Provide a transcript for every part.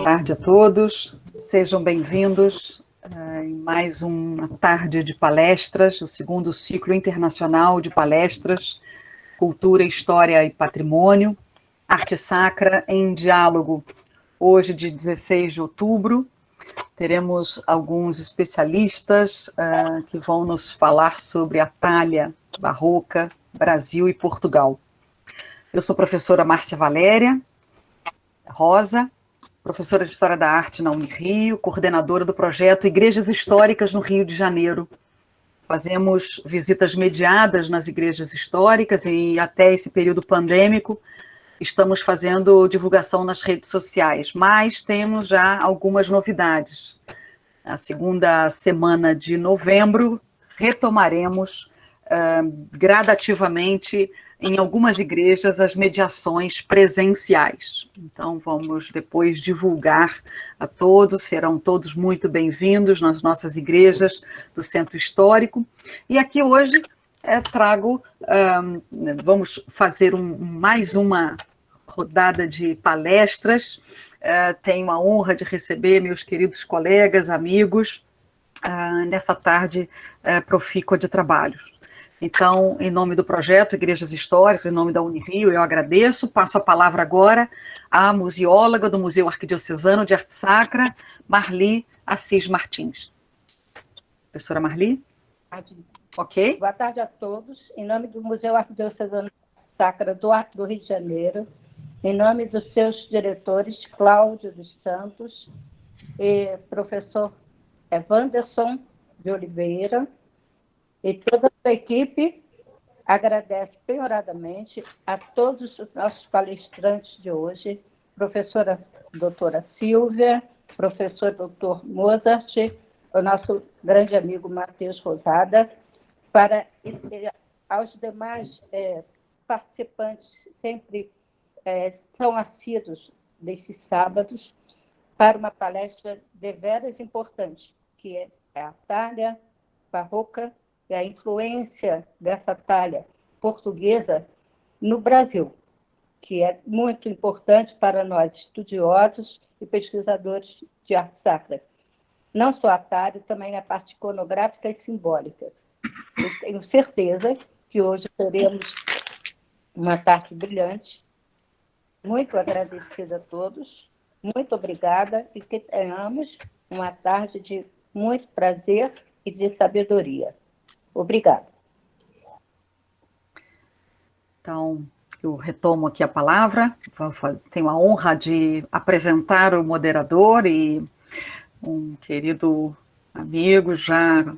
tarde a todos, sejam bem-vindos em mais uma tarde de palestras, o segundo ciclo internacional de palestras, Cultura, História e Patrimônio, Arte Sacra em Diálogo. Hoje, de 16 de outubro, teremos alguns especialistas que vão nos falar sobre a talha barroca, Brasil e Portugal. Eu sou a professora Márcia Valéria Rosa, professora de História da Arte na Unirio, coordenadora do projeto Igrejas Históricas no Rio de Janeiro. Fazemos visitas mediadas nas igrejas históricas e até esse período pandêmico estamos fazendo divulgação nas redes sociais, mas temos já algumas novidades. Na segunda semana de novembro, retomaremos gradativamente em algumas igrejas as mediações presenciais. Então, vamos depois divulgar a todos, serão todos muito bem-vindos nas nossas igrejas do Centro Histórico. E aqui hoje vamos fazer mais uma rodada de palestras. Tenho a honra de receber meus queridos colegas, amigos, nessa tarde profícua de trabalho. Então, em nome do projeto Igrejas Históricas, em nome da Unirio, eu agradeço. Passo a palavra agora à museóloga do Museu Arquidiocesano de Arte Sacra, Marli Assis Martins. Professora Marli? Ok. Boa tarde a todos. Em nome do Museu Arquidiocesano de Arte Sacra do Rio de Janeiro, em nome dos seus diretores, Cláudio dos Santos e professor Wanderson de Oliveira, e toda a equipe, agradece penhoradamente a todos os nossos palestrantes de hoje, professora doutora Silvia, professor doutor Mozart, o nosso grande amigo Matheus Rosada, aos demais participantes, sempre são assíduos desses sábados, para uma palestra deveras importante, que é a talha barroca e a influência dessa talha portuguesa no Brasil, que é muito importante para nós, estudiosos e pesquisadores de arte sacra. Não só a talha, também a parte iconográfica e simbólica. Eu tenho certeza que hoje teremos uma tarde brilhante. Muito agradecida a todos, muito obrigada e que tenhamos uma tarde de muito prazer e de sabedoria. Obrigada. Então, eu retomo aqui a palavra. Tenho a honra de apresentar o moderador e um querido amigo, já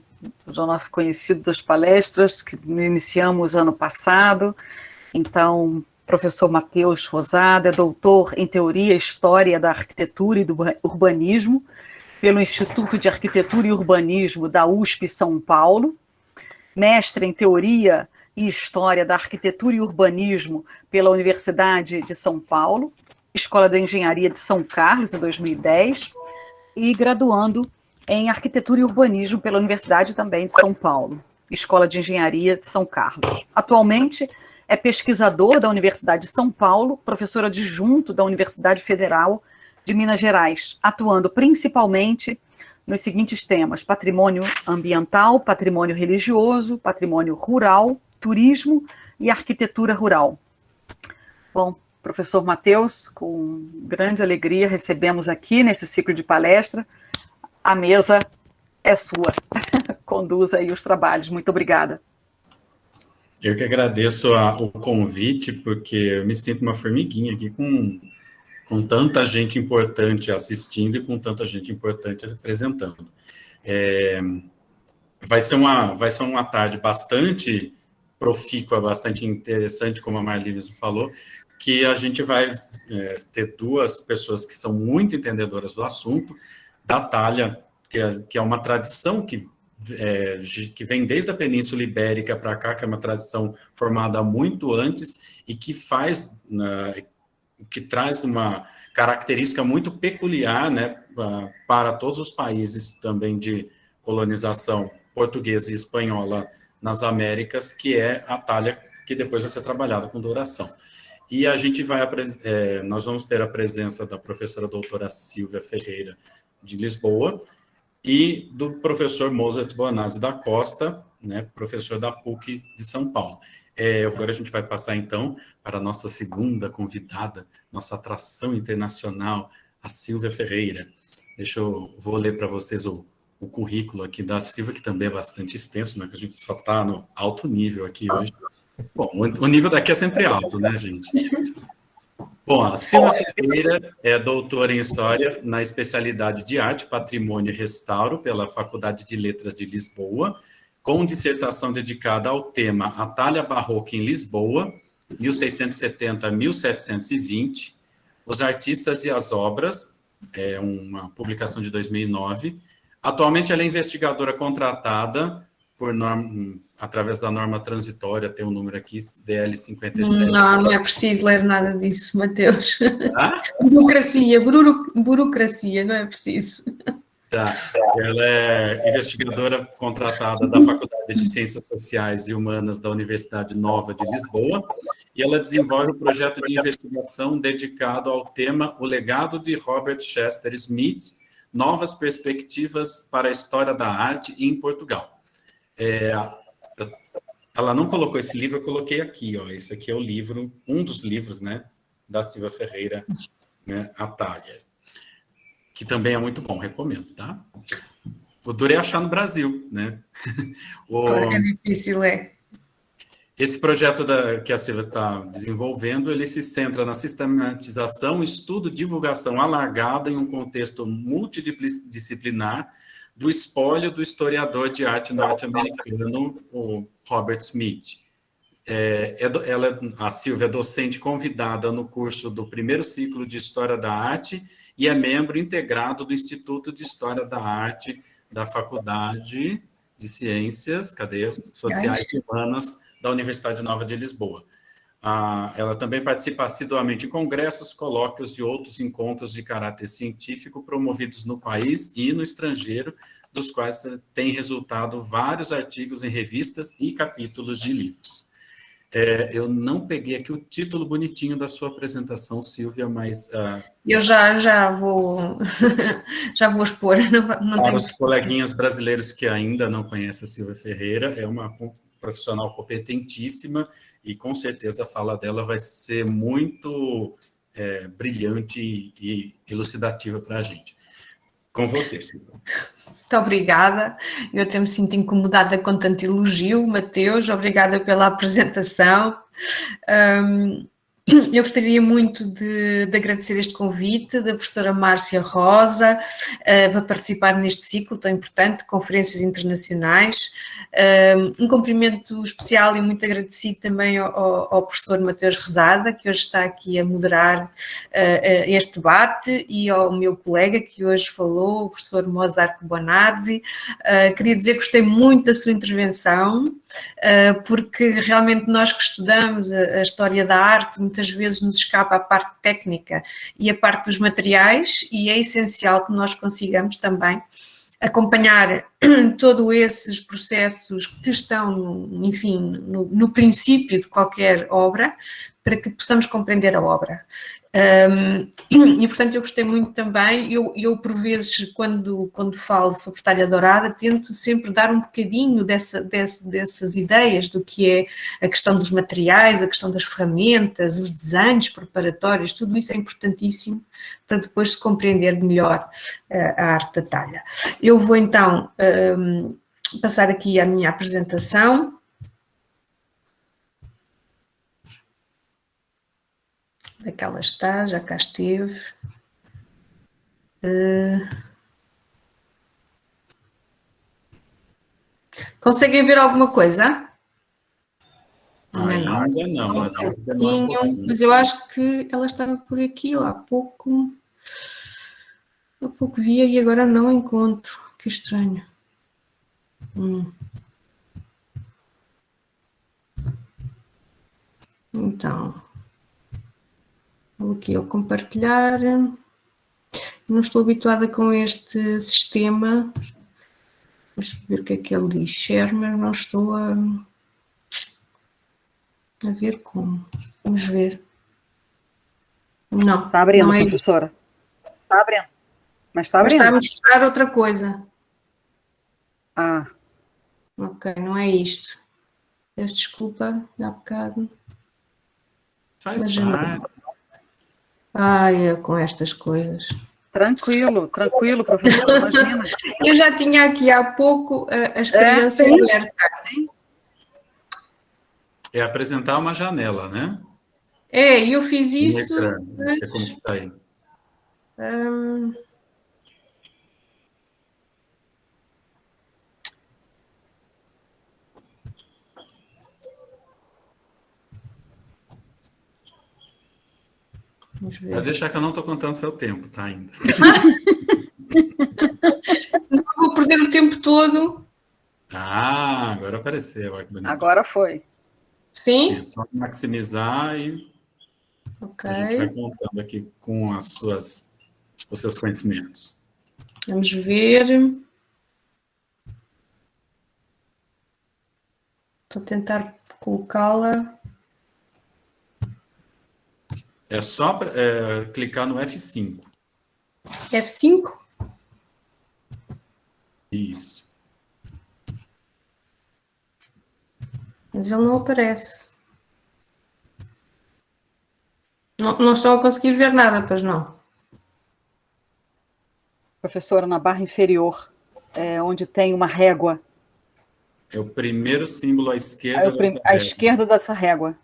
nosso conhecido das palestras, que iniciamos ano passado. Então, professor Matheus Rosada é doutor em Teoria e História da Arquitetura e do Urbanismo pelo Instituto de Arquitetura e Urbanismo da USP São Paulo, mestre em Teoria e História da Arquitetura e Urbanismo pela Universidade de São Paulo, Escola de Engenharia de São Carlos, em 2010, e graduando em Arquitetura e Urbanismo pela Universidade também de São Paulo, Escola de Engenharia de São Carlos. Atualmente é pesquisador da Universidade de São Paulo, professor adjunto da Universidade Federal de Minas Gerais, atuando principalmente nos seguintes temas: patrimônio ambiental, patrimônio religioso, patrimônio rural, turismo e arquitetura rural. Bom, professor Matheus, com grande alegria recebemos aqui nesse ciclo de palestra. A mesa é sua. Conduza aí os trabalhos. Muito obrigada. Eu que agradeço o convite, porque eu me sinto uma formiguinha aqui com tanta gente importante assistindo e com tanta gente importante apresentando. Vai ser uma tarde bastante profícua, bastante interessante, como a Marli mesmo falou, que a gente vai ter duas pessoas que são muito entendedoras do assunto, da talha, que é uma tradição que vem desde a Península Ibérica para cá, que é uma tradição formada muito antes e que traz uma característica muito peculiar, né, para todos os países também de colonização portuguesa e espanhola nas Américas, que é a talha que depois vai ser trabalhada com douração. E a gente vai, nós vamos ter a presença da professora doutora Silvia Ferreira, de Lisboa, e do professor Mozart Bonazzi da Costa, né, professor da PUC de São Paulo. Agora a gente vai passar, então, para a nossa segunda convidada, nossa atração internacional, a Silvia Ferreira. Vou ler para vocês o currículo aqui da Silvia, que também é bastante extenso, né, que a gente só está no alto nível aqui hoje. Bom, o nível daqui é sempre alto, né, gente? Bom, a Silvia Ferreira é doutora em História na especialidade de Arte, Patrimônio e Restauro pela Faculdade de Letras de Lisboa, com dissertação dedicada ao tema A Talha Barroca em Lisboa, 1670 a 1720, Os Artistas e as Obras, uma publicação de 2009. Atualmente ela é investigadora contratada através da norma transitória, tem um número aqui, DL 57. Não é preciso ler nada disso, Mateus. Ah? Burocracia, não é preciso. Tá. Ela é investigadora contratada da Faculdade de Ciências Sociais e Humanas da Universidade Nova de Lisboa, e ela desenvolve um projeto de investigação dedicado ao tema O Legado de Robert Chester Smith, Novas Perspectivas para a História da Arte em Portugal. Ela não colocou esse livro, eu coloquei aqui, ó. Esse aqui é o livro, um dos livros, né, da Silvia Ferreira, né, A Talha, que também é muito bom, recomendo, tá? O duro é achar no Brasil, né? É difícil, é. Esse projeto que a Silvia está desenvolvendo, ele se centra na sistematização, estudo, divulgação alargada em um contexto multidisciplinar do espólio do historiador de arte norte-americano, o Robert Smith. A Silvia é docente convidada no curso do primeiro ciclo de História da Arte e é membro integrado do Instituto de História da Arte da Faculdade de Ciências Sociais e Humanas da Universidade Nova de Lisboa. Ela também participa assiduamente em congressos, colóquios e outros encontros de caráter científico promovidos no país e no estrangeiro, dos quais tem resultado vários artigos em revistas e capítulos de livros. Eu não peguei aqui o título bonitinho da sua apresentação, Silvia, mas... Eu já vou expor. Não para os coleguinhas brasileiros que ainda não conhecem a Silvia Ferreira, é uma profissional competentíssima e com certeza a fala dela vai ser muito brilhante e elucidativa para a gente. Com você, Silvia. Muito obrigada. Eu até me sinto incomodada com tanto elogio, Mateus. Obrigada pela apresentação. Eu gostaria muito de agradecer este convite da professora Márcia Rosa para participar neste ciclo tão importante de conferências internacionais. Um cumprimento especial e muito agradecido também ao professor Mateus Rezada, que hoje está aqui a moderar este debate, e ao meu colega que hoje falou, o professor Mozart Bonazzi. Queria dizer que gostei muito da sua intervenção, porque realmente nós que estudamos a história da arte, muitas vezes nos escapa a parte técnica e a parte dos materiais, e é essencial que nós consigamos também acompanhar todos esses processos que estão, enfim, no princípio de qualquer obra, para que possamos compreender a obra. E, portanto, eu gostei muito também, eu por vezes, quando falo sobre Talha Dourada, tento sempre dar um bocadinho dessas ideias do que é a questão dos materiais, a questão das ferramentas, os desenhos preparatórios, tudo isso é importantíssimo para depois se compreender melhor a arte da talha. Eu vou então passar aqui a minha apresentação. Onde é que ela está? Já cá esteve. Conseguem ver alguma coisa? Ainda não, mas demora um pouquinho. Mas eu acho que ela estava por aqui, há pouco via e agora não encontro. Que estranho. Então... Vou aqui ao compartilhar. Não estou habituada com este sistema. Deixa eu ver o que é que ele diz. Share, mas não estou a ver como. Vamos ver. Não. Está abrindo, não é professora. Está abrindo. Mas está Mas abrindo. está a mostrar outra coisa. Ah, Ok, não é isto. Peço desculpa, há bocado. Faz Mas parte. Ai, eu com estas coisas. tranquilo, professora, imagina. Eu já tinha aqui há pouco a experiência sim. aberta. É apresentar uma janela, né? Eu fiz No isso. ecrã. Não sei como que está aí. hum, Vamos Pode ver. deixar que eu não estou contando seu tempo, tá ainda. Não vou perder o tempo todo. Ah, agora apareceu. Olha que bonito. Agora foi. Sim? Sim, só maximizar e Ok. a gente vai contando aqui com os seus conhecimentos. Vamos ver. Estou a tentar colocá-la. É só clicar no F5. F5? Isso. Mas ele não aparece. Não estão a conseguir ver nada, pois não? Professora, na barra inferior, onde tem uma régua. É o primeiro símbolo à esquerda dessa À régua. esquerda dessa régua.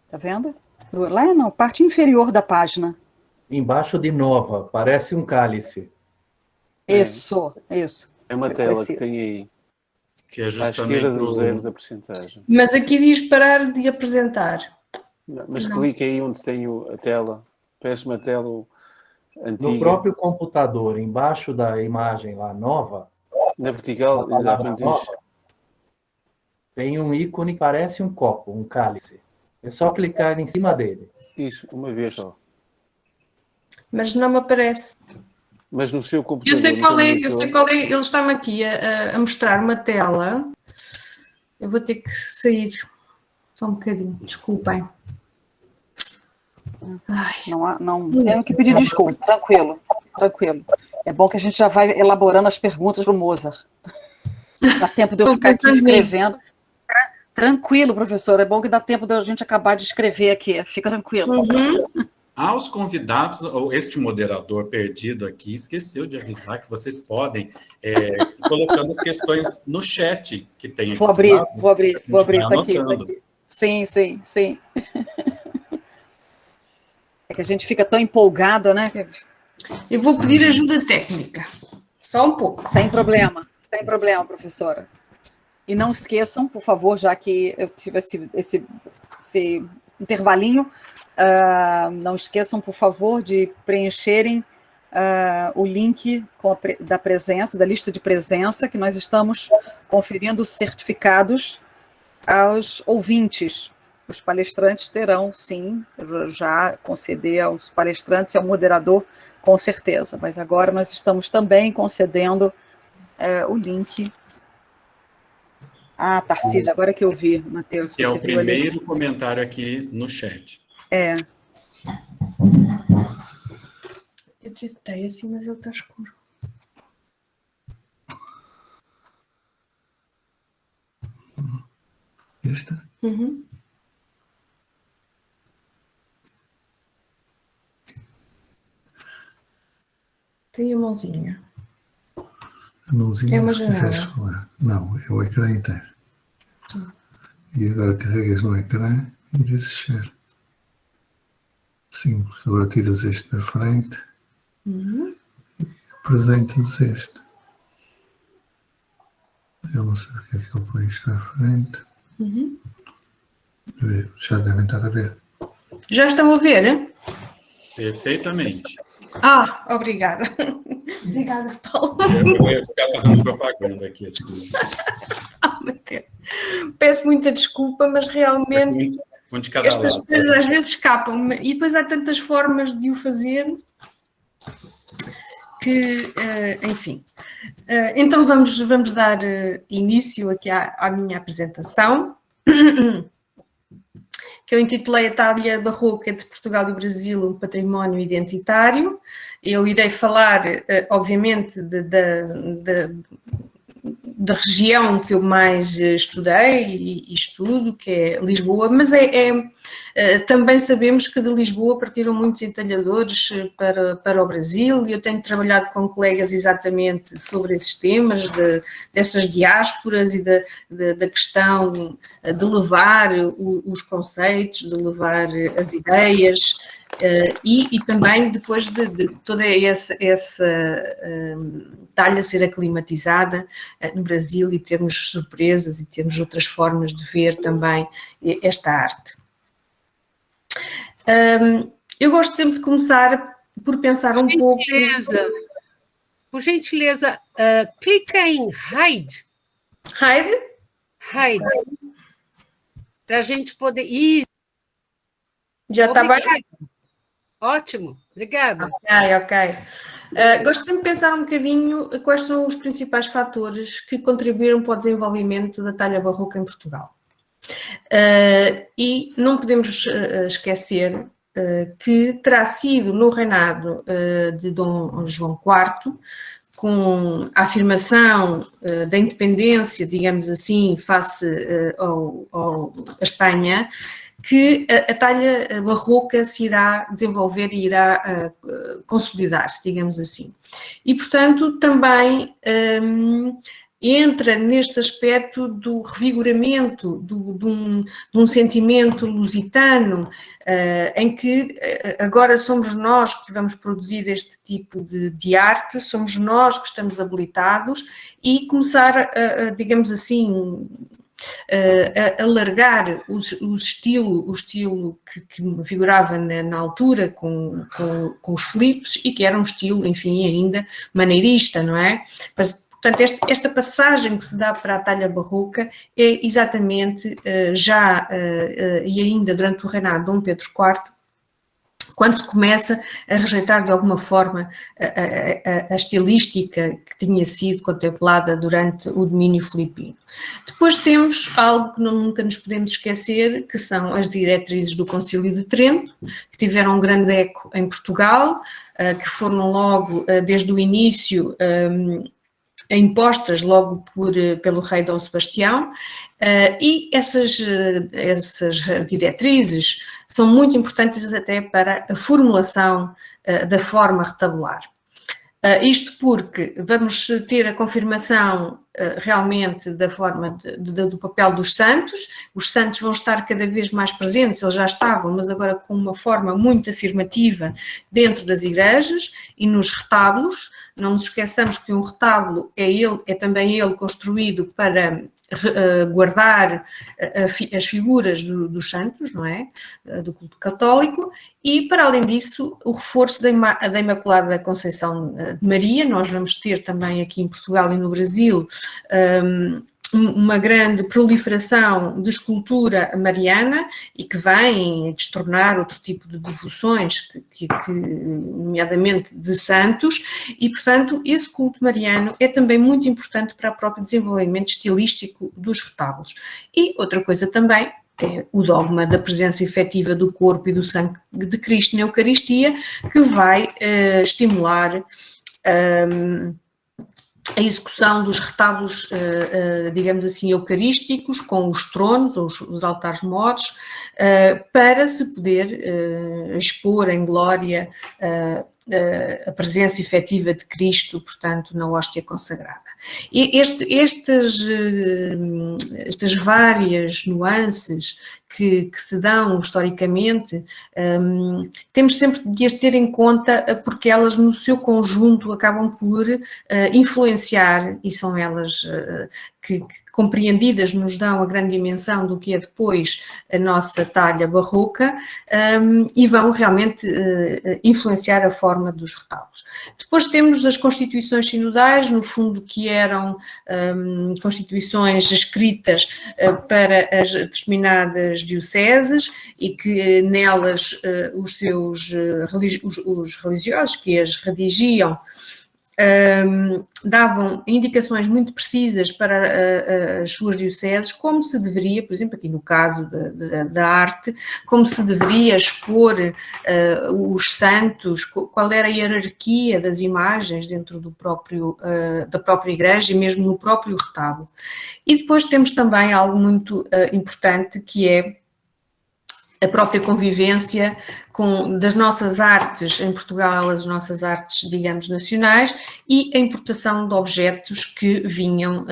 Tá vendo? Lá na parte inferior da página. Embaixo de nova, parece um cálice. Isso. É uma tela que Preciso. tem aí, Que é à justamente esquerda do zero da porcentagem. Mas aqui diz parar de apresentar. Mas Não. clique aí onde tem a tela. Parece uma tela antiga. No próprio computador, embaixo da imagem lá nova, Na vertical, a palavra exatamente nova, isso. tem um ícone que parece um copo, um cálice. É só clicar em cima dele. Isso, uma vez só. Mas não me aparece. Mas no seu computador. Eu sei no qual seu é, monitor, Ele está-me aqui a mostrar uma tela. Eu vou ter que sair só um bocadinho, desculpem. Ai, Não tenho que pedir desculpa. Tranquilo. É bom que a gente já vai elaborando as perguntas para o Mozart. Dá tempo de eu ficar aqui escrevendo. Tranquilo, professor. É bom que dá tempo de a gente acabar de escrever aqui. Fica tranquilo. Aos convidados, este moderador perdido aqui esqueceu de avisar que vocês podem ir colocando as questões no chat que tem aqui. Vou abrir. Tá aqui. Sim. É que a gente fica tão empolgada, né? eu vou pedir ajuda técnica. Só um pouco. Sem problema, professora. E não esqueçam, por favor, já que eu tive esse intervalinho, não esqueçam, por favor, de preencherem o link da presença, da lista de presença, que nós estamos conferindo certificados aos ouvintes. Os palestrantes terão, sim, já conceder aos palestrantes e ao moderador, com certeza. Mas agora nós estamos também concedendo o link. Ah, Tarcísio, agora que eu vi, Matheus. Que é o primeiro comentário aqui no chat. Eu tentei assim, mas ele está escuro. Esta? Uhum. Tem a mãozinha. A mãozinha, é uma se quiseres janela. falar. Não, é o ecrã inteiro. E agora carregas no ecrã e dizes share. Simples. Agora tiras este da frente e apresentas este. Eu não sei porque é que ele põe isto à frente. Já devem estar a ver. Já estão a ver, hein? Perfeitamente. Obrigada. Obrigada, Paulo. Eu ia ficar fazendo propaganda aqui. Assim. Meu Deus. Peço muita desculpa, mas realmente Um de cada estas lado. coisas às vezes escapam-me e depois há tantas formas de o fazer que, enfim. Então vamos dar início aqui à minha apresentação, que eu intitulei A Talha Barroca de Portugal e Brasil, um património identitário. Eu irei falar, obviamente, da região que eu mais estudei e estudo, que é Lisboa, mas também sabemos que de Lisboa partiram muitos entalhadores para o Brasil, e eu tenho trabalhado com colegas exatamente sobre esses temas, dessas diásporas e da questão de levar os conceitos, de levar as ideias, e também depois de toda essa talha ser aclimatizada no Brasil e termos surpresas e termos outras formas de ver também esta arte. Eu gosto sempre de começar por pensar um pouco... Por gentileza, clica em Hide. Hide? Hide. Para a gente poder... Ir. Já está bem? Ótimo, obrigada. Ok. Gosto sempre de pensar um bocadinho quais são os principais fatores que contribuíram para o desenvolvimento da talha barroca em Portugal. E não podemos esquecer que terá sido no reinado de Dom João IV, com a afirmação da independência, digamos assim, face à Espanha, que a talha barroca se irá desenvolver e irá consolidar-se, digamos assim. E, portanto, também entra neste aspecto do revigoramento de um sentimento lusitano, em que agora somos nós que vamos produzir este tipo de arte, somos nós que estamos habilitados, e começar, digamos assim, alargar o estilo que figurava na altura com os Filipes, e que era um estilo, enfim, ainda maneirista, não é? Portanto, esta passagem que se dá para a talha barroca é exatamente e ainda durante o reinado de Dom Pedro IV, quando se começa a rejeitar de alguma forma a estilística que tinha sido contemplada durante o domínio filipino. Depois temos algo que nunca nos podemos esquecer, que são as diretrizes do Concílio de Trento, que tiveram um grande eco em Portugal, que foram logo, desde o início, impostas logo pelo rei Dom Sebastião, e essas diretrizes são muito importantes até para a formulação da forma retabular. Isto porque vamos ter a confirmação realmente da forma do papel dos santos. Os santos vão estar cada vez mais presentes, eles já estavam, mas agora com uma forma muito afirmativa dentro das igrejas e nos retábulos. Não nos esqueçamos que um retábulo é também ele construído para guardar as figuras dos santos, não é? Do culto católico. E, para além disso, o reforço da Imaculada Conceição de Maria. Nós vamos ter também aqui em Portugal e no Brasil uma grande proliferação de escultura mariana, e que vem destornar outro tipo de devoções, nomeadamente de santos, e, portanto, esse culto mariano é também muito importante para o próprio desenvolvimento estilístico dos retábulos. E outra coisa também é o dogma da presença efetiva do corpo e do sangue de Cristo na Eucaristia, que vai estimular a execução dos retábulos, digamos assim, eucarísticos, com os tronos, ou os altares mores, para se poder expor em glória a presença efetiva de Cristo, portanto, na hóstia consagrada. E estas várias nuances que se dão historicamente, temos sempre de as ter em conta, porque elas no seu conjunto acabam por influenciar, e são elas que compreendidas nos dão a grande dimensão do que é depois a nossa talha barroca, e vão realmente influenciar a forma dos retábulos. Depois temos as constituições sinodais, no fundo, que eram constituições escritas para as determinadas dioceses, e que nelas os religiosos que as redigiam davam indicações muito precisas para as suas dioceses, como se deveria, por exemplo, aqui no caso da arte, como se deveria expor os santos, qual era a hierarquia das imagens dentro da própria igreja e mesmo no próprio retábulo. E depois temos também algo muito importante, que é a própria convivência das nossas artes em Portugal, as nossas artes, digamos, nacionais, e a importação de objetos que vinham,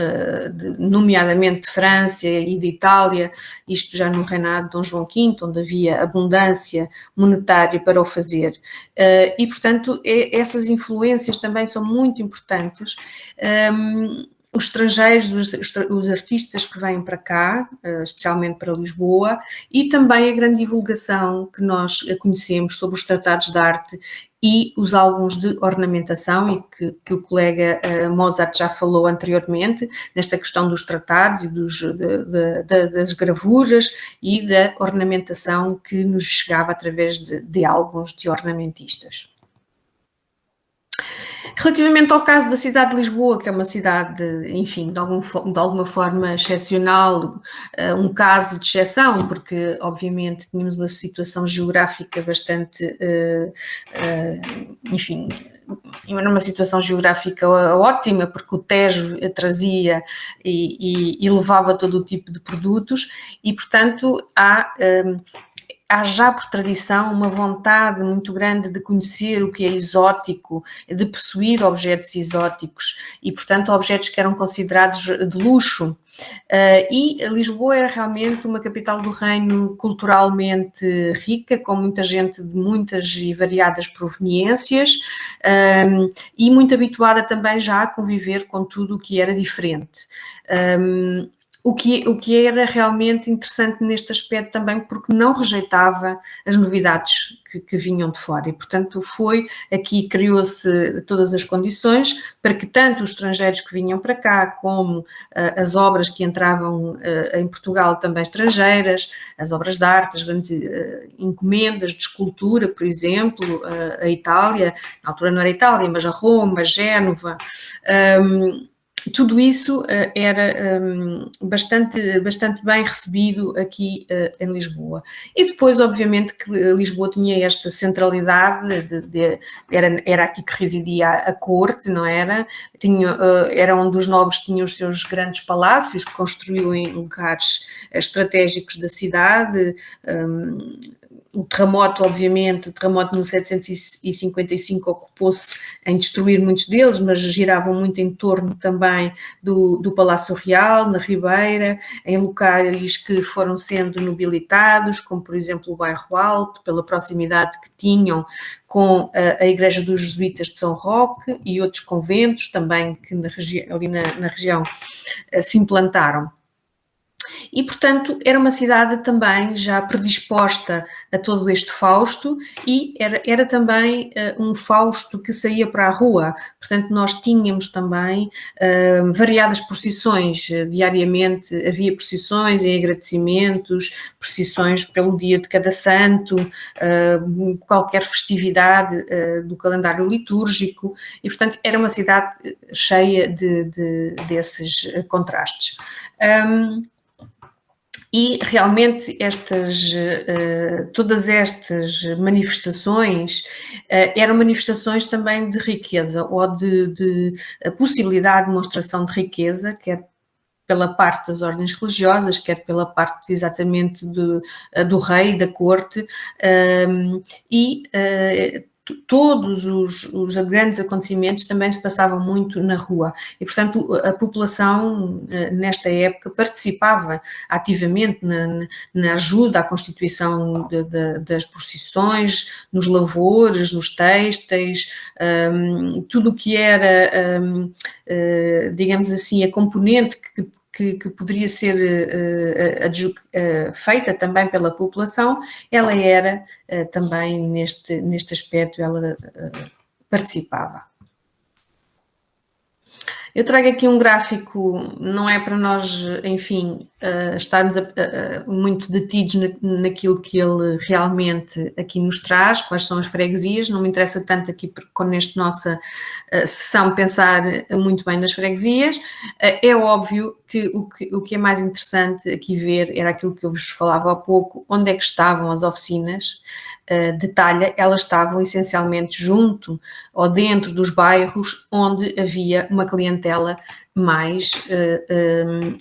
nomeadamente de França e de Itália, isto já no reinado de Dom João V, onde havia abundância monetária para o fazer. E, portanto, essas influências também são muito importantes. Os estrangeiros, os artistas que vêm para cá, especialmente para Lisboa, e também a grande divulgação que nós conhecemos sobre os tratados de arte e os álbuns de ornamentação, e que o colega Mozart já falou anteriormente, nesta questão dos tratados e das gravuras e da ornamentação que nos chegava através de álbuns de ornamentistas. Relativamente ao caso da cidade de Lisboa, que é uma cidade, enfim, de alguma forma excepcional, um caso de exceção, porque obviamente tínhamos uma situação geográfica bastante, enfim, era uma situação geográfica ótima, porque o Tejo trazia e levava todo o tipo de produtos, e portanto há já por tradição uma vontade muito grande de conhecer o que é exótico, de possuir objetos exóticos e, portanto, objetos que eram considerados de luxo. E Lisboa era realmente uma capital do reino culturalmente rica, com muita gente de muitas e variadas proveniências, e muito habituada também já a conviver com tudo o que era diferente. O que era realmente interessante neste aspecto também, porque não rejeitava as novidades que vinham de fora, e portanto criou-se todas as condições para que tanto os estrangeiros que vinham para cá, como as obras que entravam em Portugal também estrangeiras, as obras de arte, as grandes encomendas de escultura, por exemplo, a Itália, na altura não era Itália, mas a Roma, Génova, tudo isso era bastante bem recebido aqui em Lisboa. E depois, obviamente, que Lisboa tinha esta centralidade, era aqui que residia a corte, não era? Era onde os nobres tinham os seus grandes palácios, que construíam em lugares estratégicos da cidade. O terremoto de 1755 ocupou-se em destruir muitos deles, mas giravam muito em torno também do Palácio Real, na Ribeira, em locais que foram sendo nobilitados, como por exemplo o Bairro Alto, pela proximidade que tinham com a Igreja dos Jesuítas de São Roque e outros conventos também que ali na região se implantaram. E, portanto, era uma cidade também já predisposta a todo este fausto, e era também um fausto que saía para a rua. Portanto, nós tínhamos também variadas procissões. Diariamente havia procissões em agradecimentos, procissões pelo dia de cada santo, qualquer festividade do calendário litúrgico, e, portanto, era uma cidade cheia desses contrastes. E realmente todas estas manifestações eram manifestações também de riqueza, ou de possibilidade de demonstração de riqueza, quer pela parte das ordens religiosas, quer pela parte exatamente do rei, da corte, e todos os grandes acontecimentos também se passavam muito na rua, e portanto a população nesta época participava ativamente na ajuda à constituição das procissões, nos lavores, nos têxteis, tudo o que era, digamos assim, a componente que poderia ser feita também pela população, ela era também neste aspecto, ela participava. Eu trago aqui um gráfico, não é para nós, enfim, estarmos muito detidos naquilo que ele realmente aqui nos traz, quais são as freguesias, não me interessa tanto aqui, nesta nossa sessão, pensar muito bem nas freguesias. É óbvio que o que é mais interessante aqui ver era aquilo que eu vos falava há pouco, onde é que estavam as oficinas de talha. Elas estavam essencialmente junto ou dentro dos bairros onde havia uma clientela mais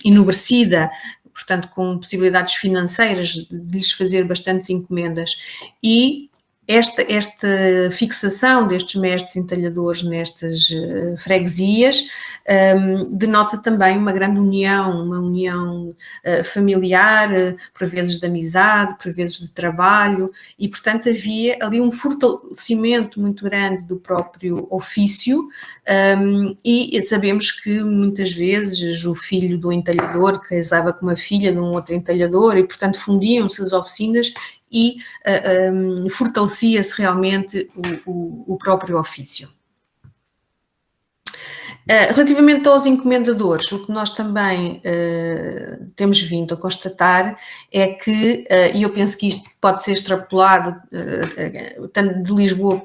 enobrecida, portanto com possibilidades financeiras de lhes fazer bastantes encomendas, e esta fixação destes mestres entalhadores nestas freguesias denota também uma grande união, uma união familiar, por vezes de amizade, por vezes de trabalho, e portanto havia ali um fortalecimento muito grande do próprio ofício, e sabemos que muitas vezes o filho do entalhador casava com uma filha de um outro entalhador e portanto fundiam-se as oficinas e fortalecia-se realmente o próprio ofício. Relativamente aos encomendadores, o que nós também temos vindo a constatar é que, e eu penso que isto pode ser extrapolado tanto de Lisboa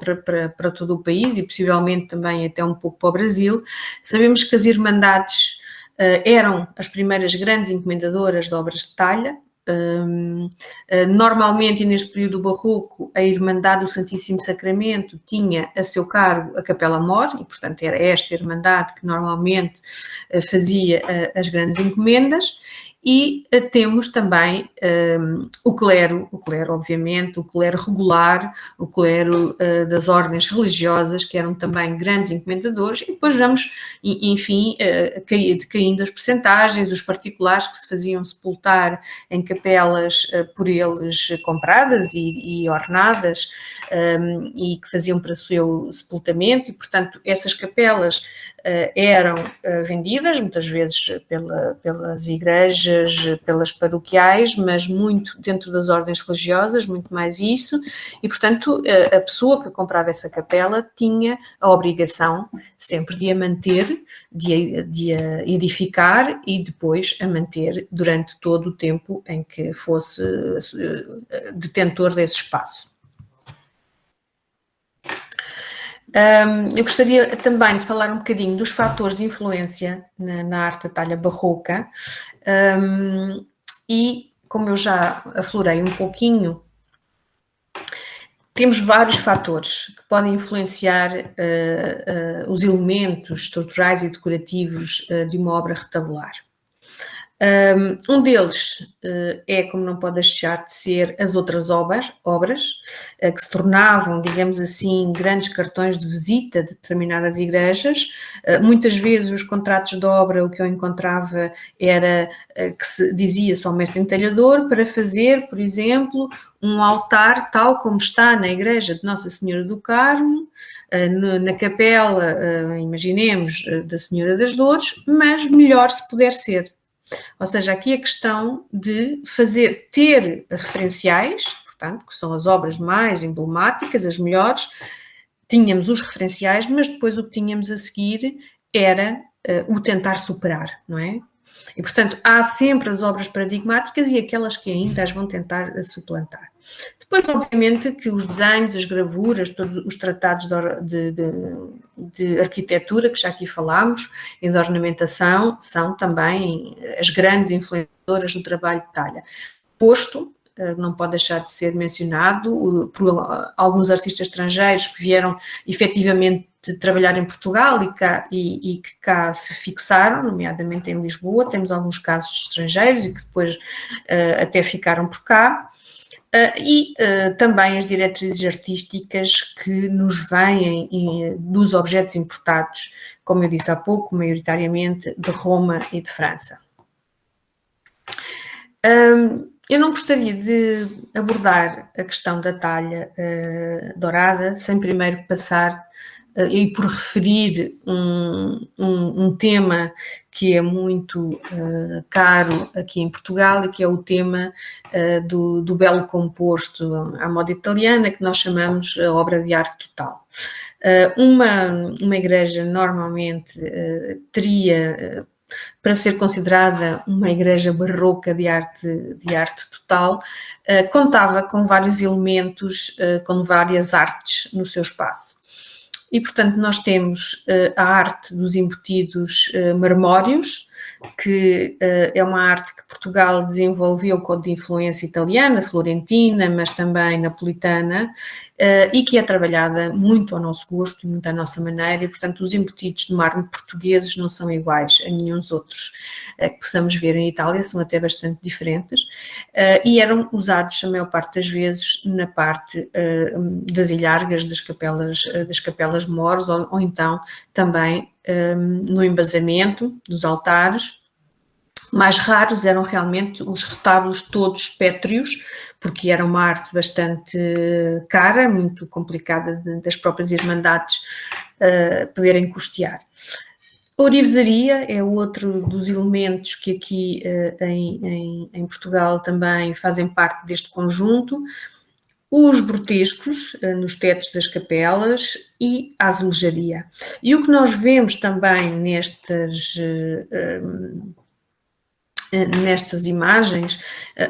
para todo o país e possivelmente também até um pouco para o Brasil, sabemos que as Irmandades eram as primeiras grandes encomendadoras de obras de talha. Normalmente, e neste período barroco, a Irmandade do Santíssimo Sacramento tinha a seu cargo a Capela Mor, e portanto era esta Irmandade que normalmente fazia as grandes encomendas. E temos também o clero, obviamente, o clero regular, o clero das ordens religiosas, que eram também grandes encomendadores, e depois vamos, enfim, caindo as percentagens, os particulares que se faziam sepultar em capelas por eles compradas e ornadas, e que faziam para o seu sepultamento, e portanto essas capelas eram vendidas muitas vezes pelas igrejas, pelas paroquiais, mas muito dentro das ordens religiosas, muito mais isso, e portanto a pessoa que comprava essa capela tinha a obrigação sempre de a manter, de a edificar e depois a manter durante todo o tempo em que fosse detentor desse espaço. Eu gostaria também de falar um bocadinho dos fatores de influência na arte da talha barroca, e como eu já aflorei um pouquinho, temos vários fatores que podem influenciar os elementos estruturais e decorativos de uma obra retabular. Um deles é, como não pode deixar de ser, as outras obras que se tornavam, digamos assim, grandes cartões de visita de determinadas igrejas. Muitas vezes os contratos de obra, o que eu encontrava era que se dizia só mestre entalhador para fazer, por exemplo, um altar tal como está na igreja de Nossa Senhora do Carmo, na capela, imaginemos, da Senhora das Dores, mas melhor se puder ser. Ou seja, aqui a questão de ter referenciais, portanto, que são as obras mais emblemáticas, as melhores, tínhamos os referenciais, mas depois o que tínhamos a seguir era o tentar superar, não é? E, portanto, há sempre as obras paradigmáticas e aquelas que ainda as vão tentar suplantar. Depois, obviamente, que os desenhos, as gravuras, todos os tratados de arquitetura, que já aqui falámos, e de ornamentação, são também as grandes influenciadoras do trabalho de talha. Posto, não pode deixar de ser mencionado por alguns artistas estrangeiros que vieram efetivamente trabalhar em Portugal e que cá se fixaram, nomeadamente em Lisboa. Temos alguns casos de estrangeiros e que depois até ficaram por cá. E também as diretrizes artísticas que nos vêm dos objetos importados, como eu disse há pouco, maioritariamente de Roma e de França. Eu não gostaria de abordar a questão da talha dourada sem primeiro passar e por referir um tema que é muito caro aqui em Portugal e que é o tema do belo composto à moda italiana, que nós chamamos a obra de arte total. Uma igreja normalmente teria, para ser considerada uma igreja barroca de arte total, contava com vários elementos, com várias artes no seu espaço. E, portanto, nós temos a arte dos embutidos marmóreos, que é uma arte que Portugal desenvolveu de influência italiana, florentina, mas também napolitana, e que é trabalhada muito ao nosso gosto e muito à nossa maneira, e, portanto, os embutidos de mármore portugueses não são iguais a nenhum dos outros que possamos ver em Itália, são até bastante diferentes, e eram usados a maior parte das vezes na parte das ilhargas das capelas mores, ou então também no embasamento dos altares. Mais raros eram realmente os retábulos todos pétreos, porque era uma arte bastante cara, muito complicada das próprias irmandades poderem custear. A orivesaria é outro dos elementos que aqui em Portugal também fazem parte deste conjunto. Os grotescos nos tetos das capelas e a azulejaria. E o que nós vemos também nestas imagens,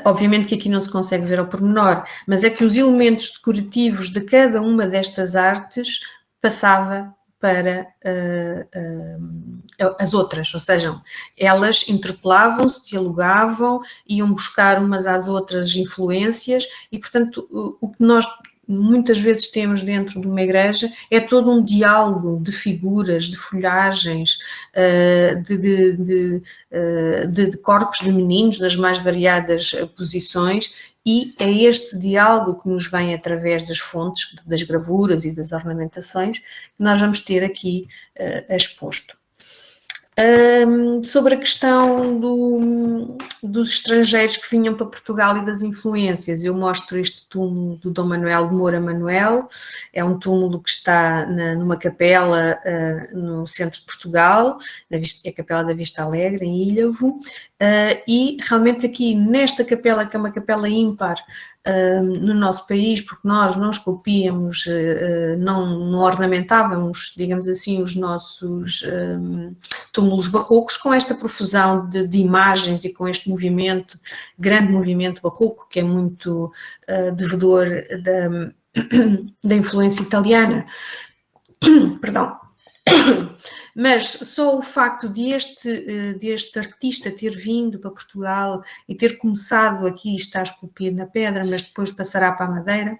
obviamente que aqui não se consegue ver ao pormenor, mas é que os elementos decorativos de cada uma destas artes passava para as outras, ou seja, elas interpelavam-se, dialogavam, iam buscar umas às outras influências e, portanto, o que nós muitas vezes temos dentro de uma igreja é todo um diálogo de figuras, de folhagens, de corpos de meninos nas mais variadas posições, e é este diálogo que nos vem através das fontes, das gravuras e das ornamentações, que nós vamos ter aqui exposto. Sobre a questão dos estrangeiros que vinham para Portugal e das influências, eu mostro este túmulo do Dom Manuel de Moura Manuel. É um túmulo que está numa capela no centro de Portugal, é a Capela da Vista Alegre, em Ilhavo, e realmente aqui nesta capela, que é uma capela ímpar no nosso país, porque nós não esculpíamos, não ornamentávamos, digamos assim, os nossos túmulos barrocos com esta profusão de imagens e com este movimento, grande movimento barroco, que é muito devedor da influência italiana. Perdão. Mas só o facto deste artista ter vindo para Portugal e ter começado aqui, está a esculpir na pedra, mas depois passará para a madeira,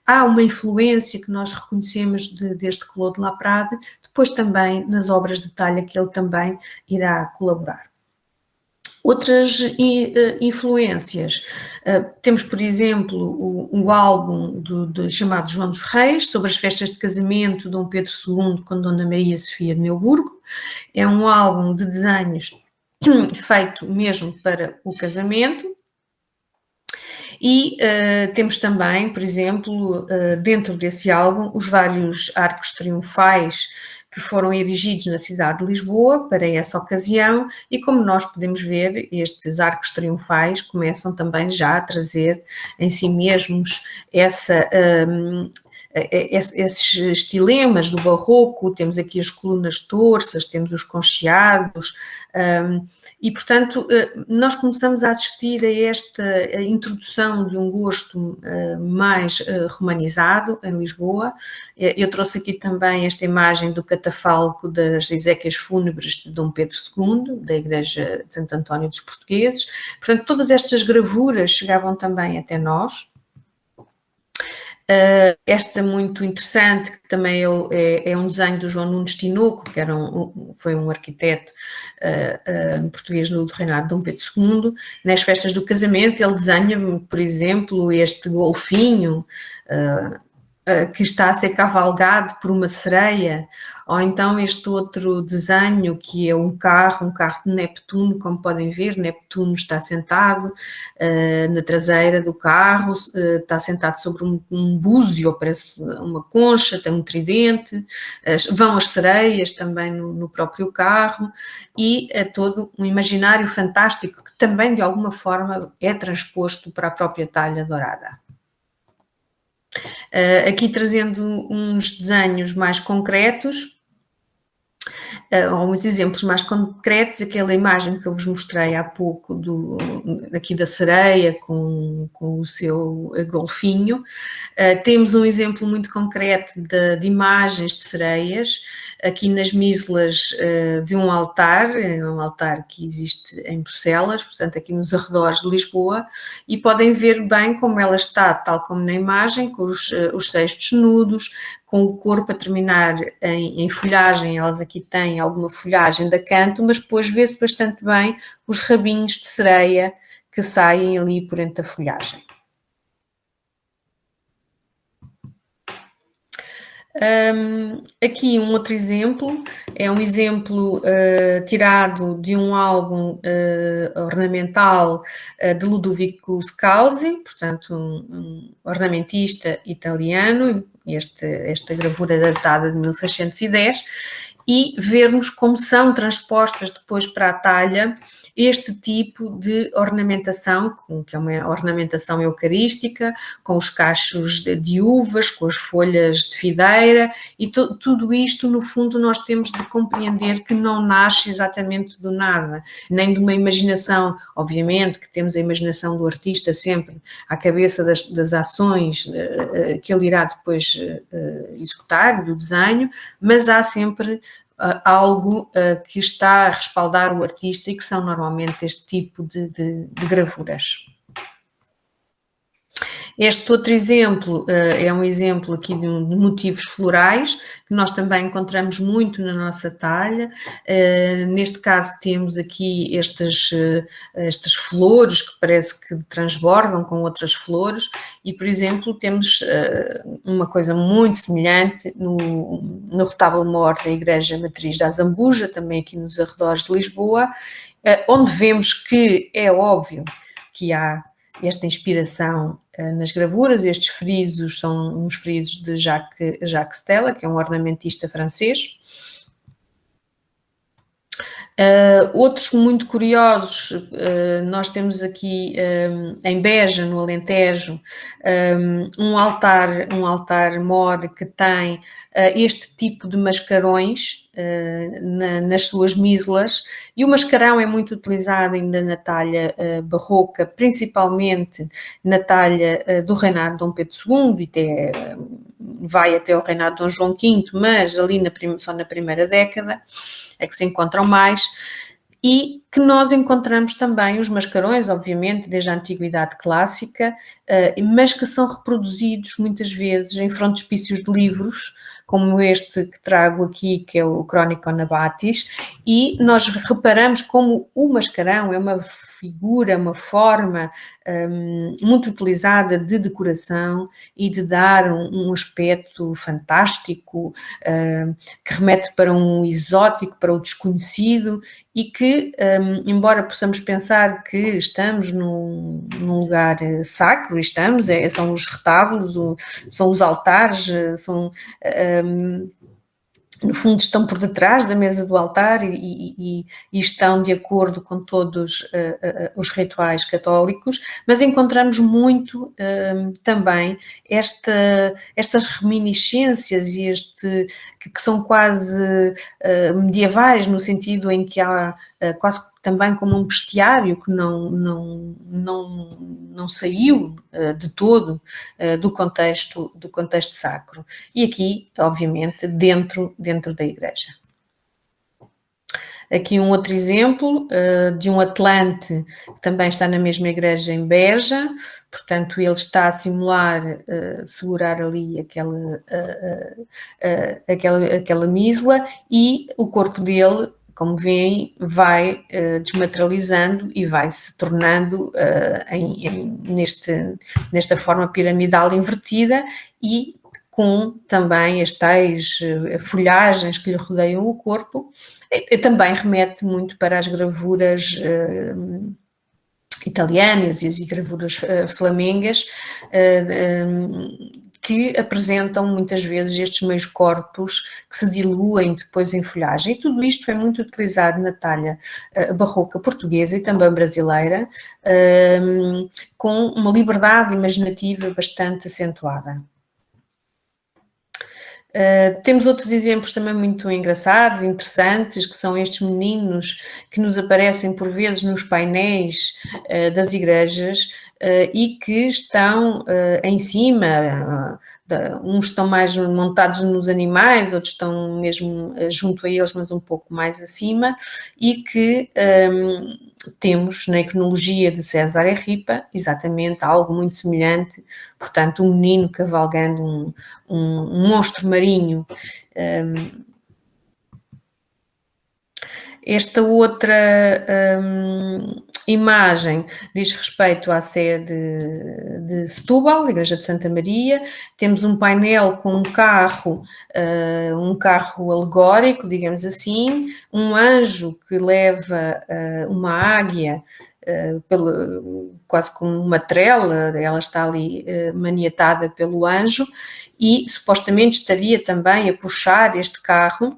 há uma influência que nós reconhecemos deste Claude Laprade, depois também nas obras de talha que ele também irá colaborar. Outras influências, temos, por exemplo, o álbum chamado João dos Reis, sobre as festas de casamento de Dom Pedro II com Dona Maria Sofia de Neuburgo. É um álbum de desenhos feito mesmo para o casamento. E temos também, por exemplo, dentro desse álbum, os vários arcos triunfais que foram erigidos na cidade de Lisboa para essa ocasião, e como nós podemos ver, estes arcos triunfais começam também já a trazer em si mesmos esses estilemas do barroco. Temos aqui as colunas torças, temos os concheados, e portanto nós começamos a assistir a esta introdução de um gosto mais romanizado em Lisboa. Eu trouxe aqui também esta imagem do catafalco das exéquias fúnebres de Dom Pedro II, da Igreja de Santo António dos Portugueses. Portanto, todas estas gravuras chegavam também até nós. Esta muito interessante, que também é um desenho do João Nunes Tinoco, que foi um arquiteto português do reinado de Dom Pedro II. Nas festas do casamento ele desenha, por exemplo, este golfinho que está a ser cavalgado por uma sereia, ou então este outro desenho que é um carro de Neptuno, como podem ver. Neptuno está sentado na traseira do carro, está sentado sobre um búzio, parece uma concha, tem um tridente, vão as sereias também no próprio carro, e é todo um imaginário fantástico que também de alguma forma é transposto para a própria talha dourada. Aqui trazendo uns desenhos mais concretos, ou uns exemplos mais concretos, aquela imagem que eu vos mostrei há pouco aqui da sereia com o seu golfinho. Temos um exemplo muito concreto de imagens de sereias, aqui nas mislas de um altar que existe em Bucelas, portanto aqui nos arredores de Lisboa, e podem ver bem como ela está, tal como na imagem, com os seios desnudos, com o corpo a terminar em folhagem. Elas aqui têm alguma folhagem de acanto, mas depois vê-se bastante bem os rabinhos de sereia que saem ali por entre a folhagem. Aqui um outro exemplo, é um exemplo tirado de um álbum ornamental de Ludovico Scalzi, portanto um ornamentista italiano, esta gravura datada de 1610, e vermos como são transpostas depois para a talha este tipo de ornamentação, que é uma ornamentação eucarística, com os cachos de uvas, com as folhas de videira, e tudo isto, no fundo, nós temos de compreender que não nasce exatamente do nada, nem de uma imaginação. Obviamente que temos a imaginação do artista sempre à cabeça das ações que ele irá depois executar, do desenho, mas há sempre algo que está a respaldar o artista, e que são normalmente este tipo de gravuras. Este outro exemplo é um exemplo aqui de motivos florais, que nós também encontramos muito na nossa talha. Neste caso temos aqui estas flores que parece que transbordam com outras flores, e, por exemplo, temos uma coisa muito semelhante no retábulo-mor da Igreja Matriz da Azambuja, também aqui nos arredores de Lisboa, onde vemos que é óbvio que há esta inspiração nas gravuras. Estes frisos são uns frisos de Jacques Stella, que é um ornamentista francês. Outros muito curiosos, nós temos aqui em Beja, no Alentejo, um altar-mor que tem este tipo de mascarões nas suas mislas, e o mascarão é muito utilizado ainda na talha barroca, principalmente na talha do reinado de Dom Pedro II, e vai até ao reinado de Dom João V, mas ali só na primeira década é que se encontram mais, e que nós encontramos também os mascarões, obviamente, desde a Antiguidade Clássica, mas que são reproduzidos muitas vezes em frontispícios de livros, como este que trago aqui, que é o Crónica Nabatis, e nós reparamos como o mascarão é uma figura, uma forma muito utilizada de decoração e de dar um aspecto fantástico, que remete para um exótico, para o desconhecido, e que, embora possamos pensar que estamos num lugar sacro, são os retábulos, são os altares, no fundo estão por detrás da mesa do altar e estão de acordo com todos os rituais católicos, mas encontramos muito também estas reminiscências e que são quase medievais, no sentido em que há quase também como um bestiário que não saiu de todo do contexto sacro. E aqui, obviamente, dentro da igreja. Aqui um outro exemplo de um Atlante que também está na mesma igreja em Beja, portanto ele está a segurar ali aquela misla, e o corpo dele, como veem, vai desmaterializando e vai se tornando nesta forma piramidal invertida, e com também as tais folhagens que lhe rodeiam o corpo. E também remete muito para as gravuras italianas e as gravuras flamengas, que apresentam muitas vezes estes meios corpos que se diluem depois em folhagem. E tudo isto foi muito utilizado na talha barroca portuguesa e também brasileira, com uma liberdade imaginativa bastante acentuada. Temos outros exemplos também muito engraçados, interessantes, que são estes meninos que nos aparecem por vezes nos painéis das igrejas e que estão em cima, uns estão mais montados nos animais, outros estão mesmo junto a eles, mas um pouco mais acima, e que temos na iconologia de César e Ripa exatamente algo muito semelhante, portanto um menino cavalgando um monstro marinho. Esta outra imagem diz respeito à sede de Setúbal, Igreja de Santa Maria. Temos um painel com um carro alegórico, digamos assim, um anjo que leva uma águia, quase como uma trela, ela está ali maniatada pelo anjo, e supostamente estaria também a puxar este carro.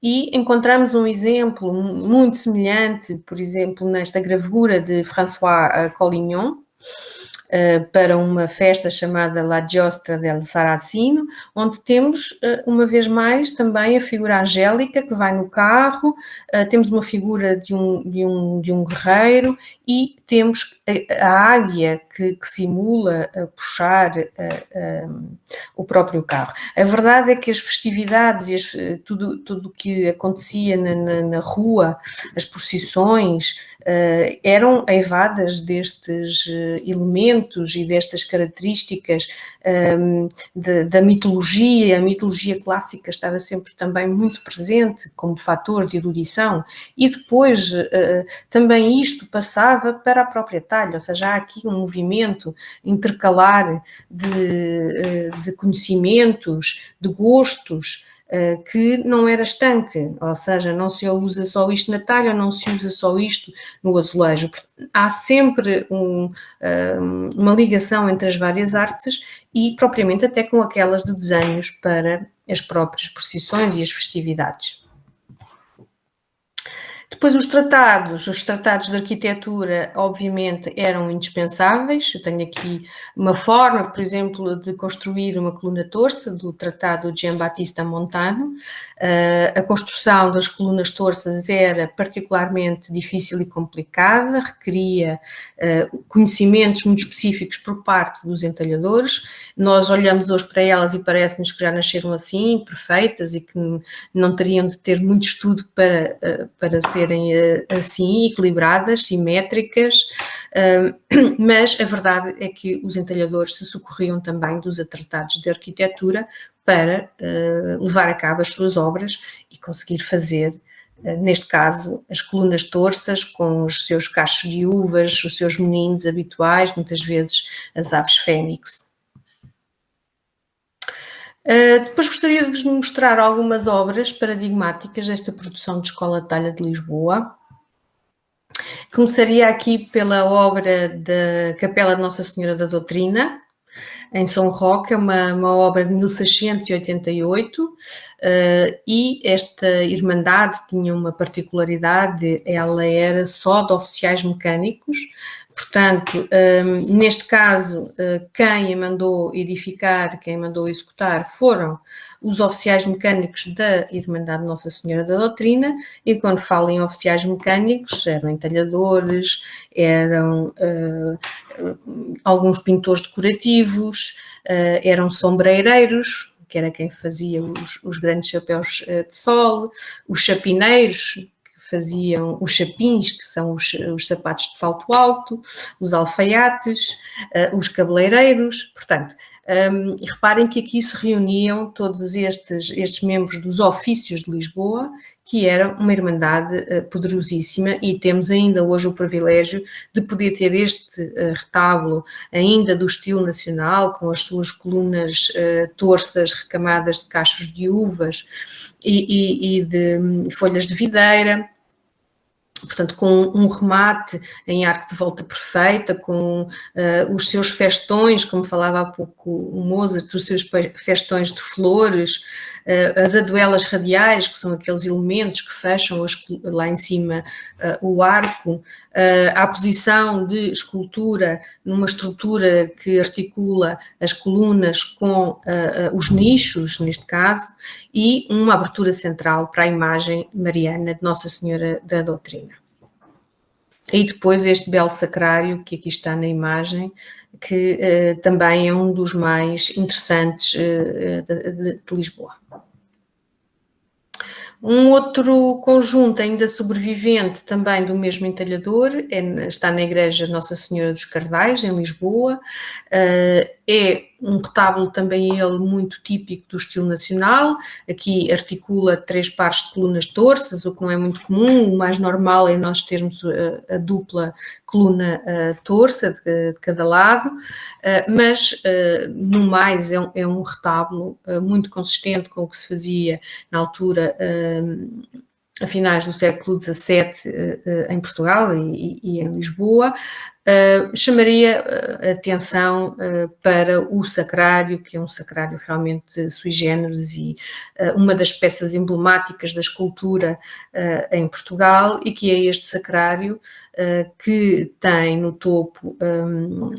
E encontramos um exemplo muito semelhante, por exemplo, nesta gravura de François Collignon, para uma festa chamada La Giostra del Saracino, onde temos, uma vez mais, também a figura angélica que vai no carro, temos uma figura de um guerreiro e temos a águia que simula puxar o próprio carro. A verdade é que as festividades e tudo o que acontecia na rua, as procissões, eram eivadas destes elementos e destas características da mitologia. A mitologia clássica estava sempre também muito presente como fator de erudição, e depois também isto passava para a própria talha, ou seja, há aqui um movimento intercalar de conhecimentos, de gostos, que não era estanque, ou seja, não se usa só isto na talha, não se usa só isto no azulejo. Há sempre uma ligação entre as várias artes e propriamente até com aquelas de desenhos para as próprias procissões e as festividades. Depois os tratados de arquitetura, obviamente, eram indispensáveis. Eu tenho aqui uma forma, por exemplo, de construir uma coluna torça do tratado de Giambattista Montano. A construção das colunas torças era particularmente difícil e complicada, requeria conhecimentos muito específicos por parte dos entalhadores. Nós olhamos hoje para elas e parece-nos que já nasceram assim, perfeitas, e que não teriam de ter muito estudo para serem assim, equilibradas, simétricas, mas a verdade é que os entalhadores se socorriam também dos tratados de arquitetura para levar a cabo as suas obras e conseguir fazer, neste caso, as colunas torças com os seus cachos de uvas, os seus meninos habituais, muitas vezes as aves fênix. Depois gostaria de vos mostrar algumas obras paradigmáticas desta produção de Escola de Talha de Lisboa. Começaria aqui pela obra da Capela de Nossa Senhora da Doutrina, em São Roque, é uma obra de 1688, e esta Irmandade tinha uma particularidade, ela era só de oficiais mecânicos. Portanto, neste caso, quem a mandou edificar, quem a mandou executar foram os oficiais mecânicos da Irmandade Nossa Senhora da Doutrina, e quando falo em oficiais mecânicos, eram entalhadores, eram alguns pintores decorativos, eram sombreireiros, que era quem fazia os grandes chapéus de sol, os chapineiros, faziam os chapins, que são os sapatos de salto alto, os alfaiates, os cabeleireiros. Portanto, reparem que aqui se reuniam todos estes membros dos ofícios de Lisboa, que era uma irmandade poderosíssima, e temos ainda hoje o privilégio de poder ter este retábulo ainda do estilo nacional, com as suas colunas torças recamadas de cachos de uvas e de folhas de videira. Portanto, com um remate em arco de volta perfeita, com os seus festões, como falava há pouco o Mozart, os seus festões de flores, as aduelas radiais, que são aqueles elementos que fecham lá em cima o arco, a posição de escultura numa estrutura que articula as colunas com os nichos, neste caso, e uma abertura central para a imagem mariana de Nossa Senhora da Doutrina. E depois este belo sacrário, que aqui está na imagem, que também é um dos mais interessantes de Lisboa. Um outro conjunto ainda sobrevivente também do mesmo entalhador está na Igreja Nossa Senhora dos Cardais, em Lisboa. É um retábulo também ele muito típico do estilo nacional. Aqui articula 3 pares de colunas torsas, o que não é muito comum. O mais normal é nós termos a dupla coluna torsa de cada lado, mas no mais é um retábulo muito consistente com o que se fazia na altura, a finais do século XVII em Portugal e em Lisboa. Chamaria a atenção para o sacrário, que é um sacrário realmente sui generis e uma das peças emblemáticas da escultura em Portugal, e que é este sacrário que tem no topo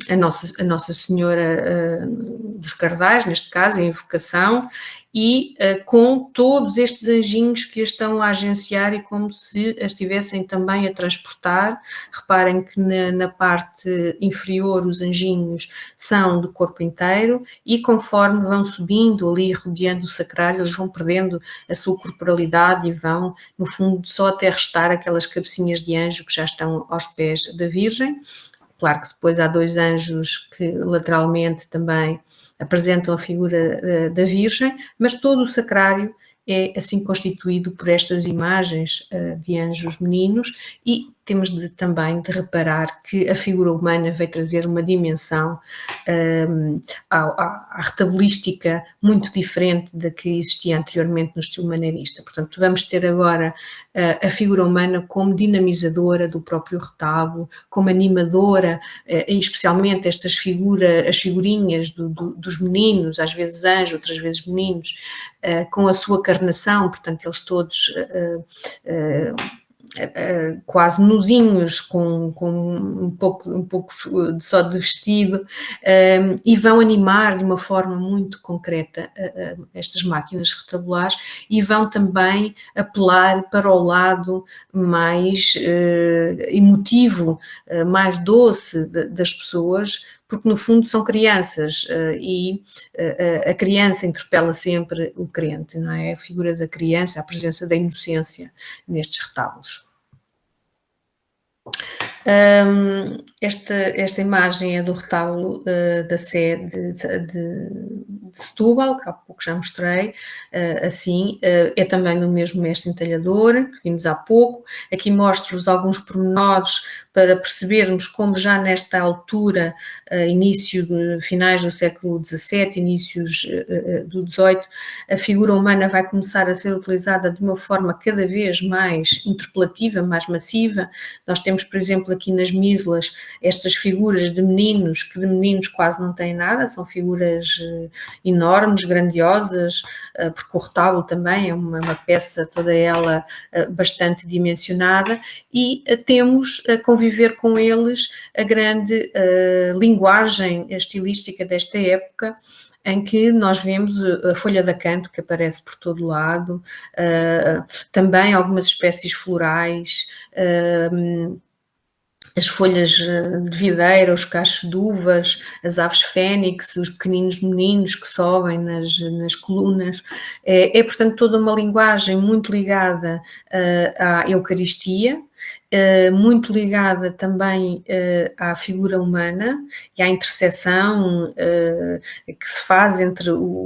a Nossa Senhora dos Cardais, neste caso, a invocação, e com todos estes anjinhos que a estão a agenciar e como se a estivessem também a transportar. Reparem que na parte inferior os anjinhos são do corpo inteiro e conforme vão subindo ali, rodeando o sacrário, eles vão perdendo a sua corporalidade e vão, no fundo, só até restar aquelas cabecinhas de anjo que já estão aos pés da Virgem. Claro que depois há 2 anjos que lateralmente também apresentam a figura da Virgem, mas todo o sacrário é assim constituído por estas imagens de anjos meninos, e temos também de reparar que a figura humana vai trazer uma dimensão à retabulística muito diferente da que existia anteriormente no estilo maneirista. Portanto, vamos ter agora a figura humana como dinamizadora do próprio retábulo, como animadora, e especialmente estas as figurinhas dos meninos, às vezes anjos, outras vezes meninos, com a sua carnação, portanto, eles todos quase nuzinhos, com um pouco só de vestido, e vão animar de uma forma muito concreta estas máquinas retabulares, e vão também apelar para o lado mais emotivo, mais doce das pessoas, porque no fundo são crianças e a criança interpela sempre o crente, não é? A figura da criança, a presença da inocência nestes retábulos. Esta imagem é do retábulo da Sé de Setúbal, que há pouco já mostrei, assim, é também do mesmo mestre entalhador, que vimos há pouco. Aqui mostro-vos alguns pormenores para percebermos como já nesta altura, finais do século XVII, inícios do XVIII, a figura humana vai começar a ser utilizada de uma forma cada vez mais interpelativa, mais massiva. Nós temos, por exemplo, aqui nas Mislas, estas figuras de meninos, que de meninos quase não têm nada, são figuras enormes, grandiosas, porque o retábulo também é uma peça toda ela bastante dimensionada, e temos a conviver com eles a grande linguagem estilística desta época, em que nós vemos a folha de acanto que aparece por todo lado, também algumas espécies florais, as folhas de videira, os cachos de uvas, as aves fênix, os pequeninos meninos que sobem nas colunas. Portanto, toda uma linguagem muito ligada à Eucaristia, muito ligada também à figura humana e à interseção que se faz entre o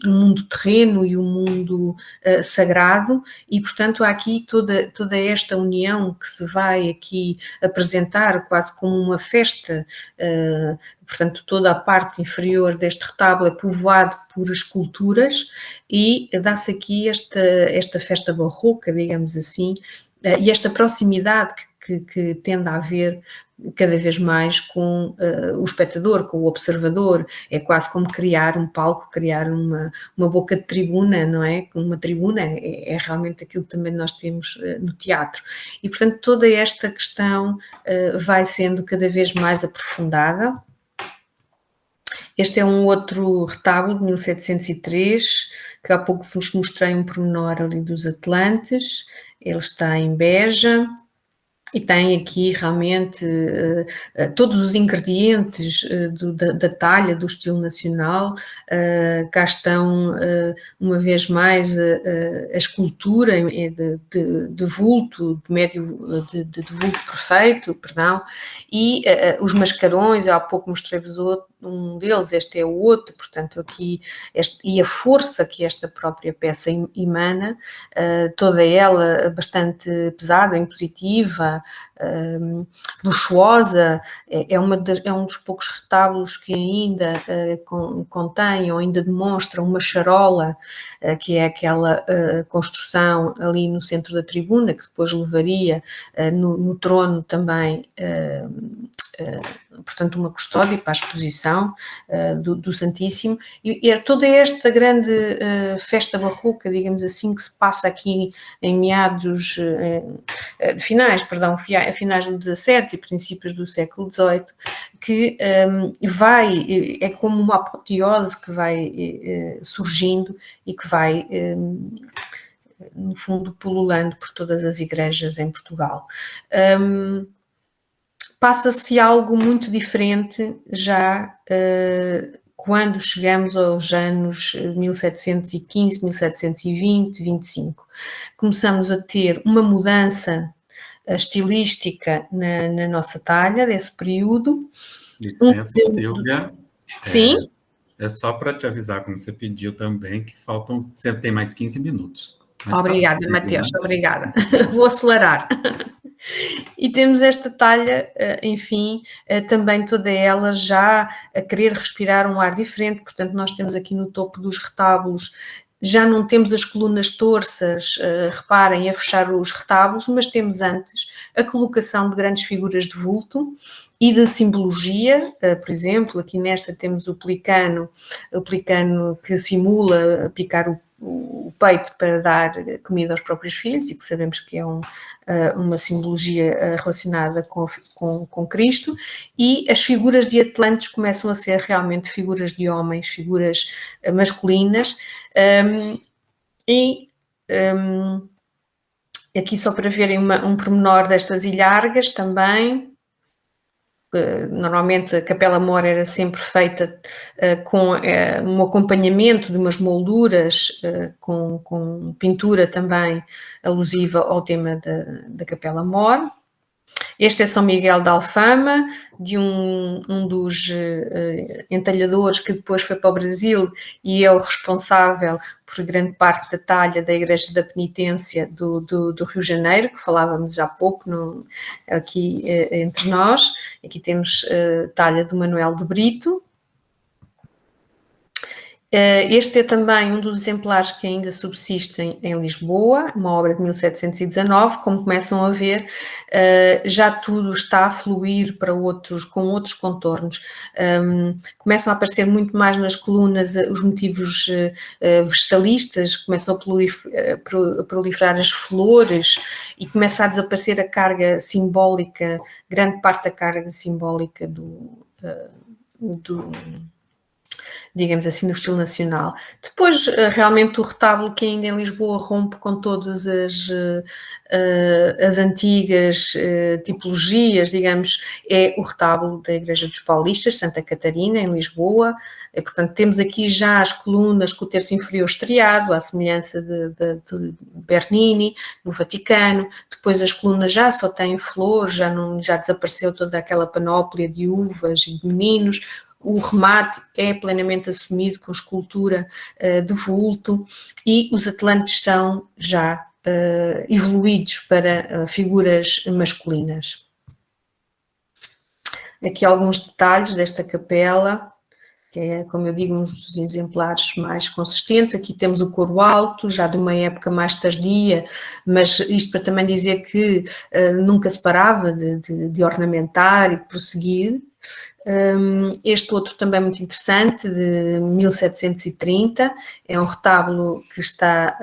mundo terreno e o mundo sagrado, e portanto há aqui toda esta união que se vai aqui apresentar quase como uma festa. Portanto, toda a parte inferior deste retábulo é povoado por esculturas, e dá-se aqui esta festa barroca, digamos assim, e esta proximidade que tende a haver cada vez mais com o espectador, com o observador. É quase como criar um palco, criar uma boca de tribuna, não é? Uma tribuna é realmente aquilo que também nós temos no teatro. E, portanto, toda esta questão vai sendo cada vez mais aprofundada. Este é um outro retábulo de 1703, que há pouco vos mostrei um pormenor ali dos Atlantes. Ele está em Beja e tem aqui realmente todos os ingredientes da talha, do estilo nacional. Cá estão, uma vez mais, a escultura de vulto, de vulto perfeito, perdão, e os mascarões. Há pouco mostrei-vos um deles, este é o outro, portanto aqui, e a força que esta própria peça emana, toda ela bastante pesada, impositiva, luxuosa. É um dos poucos retábulos que ainda contém ou ainda demonstra uma charola, que é aquela construção ali no centro da tribuna, que depois levaria no trono também, portanto, uma custódia para a exposição do Santíssimo. E é toda esta grande festa barroca, digamos assim, que se passa aqui em finais do XVII e princípios do século XVIII, que é como uma apoteose que vai surgindo e que vai, no fundo, pululando por todas as igrejas em Portugal. Passa-se algo muito diferente já quando chegamos aos anos 1715, 1720, 25. Começamos a ter uma mudança estilística na nossa talha desse período. Licença, Silvia. Sim? É só para te avisar, como você pediu também, que faltam, você tem mais 15 minutos. Obrigada, Mateus, obrigada. Vou acelerar. E temos esta talha, enfim, também toda ela já a querer respirar um ar diferente. Portanto, nós temos aqui no topo dos retábulos, já não temos as colunas torças, reparem, a fechar os retábulos, mas temos antes a colocação de grandes figuras de vulto e de simbologia. Por exemplo, aqui nesta temos o pelicano que simula picar o peito para dar comida aos próprios filhos, e que sabemos que é uma simbologia relacionada com Cristo. E as figuras de Atlantes começam a ser realmente figuras de homens, figuras masculinas. Aqui só para verem um pormenor destas ilhargas também. Normalmente a Capela Mor era sempre feita com um acompanhamento de umas molduras com pintura também alusiva ao tema da Capela Mor. Este é São Miguel de Alfama, de um dos entalhadores que depois foi para o Brasil e é o responsável por grande parte da talha da Igreja da Penitência do Rio de Janeiro, que falávamos já há pouco aqui entre nós. Aqui temos talha do Manuel de Brito. Este é também um dos exemplares que ainda subsistem em Lisboa, uma obra de 1719. Como começam a ver, já tudo está a fluir com outros contornos. Começam a aparecer muito mais nas colunas os motivos vegetalistas, começam a proliferar as flores e começa a desaparecer a carga simbólica, grande parte da carga simbólica digamos assim, no estilo nacional. Depois, realmente, o retábulo que ainda em Lisboa rompe com todas as antigas tipologias, digamos, é o retábulo da Igreja dos Paulistas, Santa Catarina, em Lisboa. E, portanto, temos aqui já as colunas com o terço inferior estriado, à semelhança de Bernini, no Vaticano. Depois as colunas já só têm flores, já desapareceu toda aquela panóplia de uvas e de meninos. O remate é plenamente assumido com escultura de vulto e os Atlantes são já evoluídos para figuras masculinas. Aqui alguns detalhes desta capela. que é, como eu digo, um dos exemplares mais consistentes. Aqui temos o coro alto, já de uma época mais tardia, mas isto para também dizer que nunca se parava de ornamentar e de prosseguir. Este outro também muito interessante, de 1730, é um retábulo que está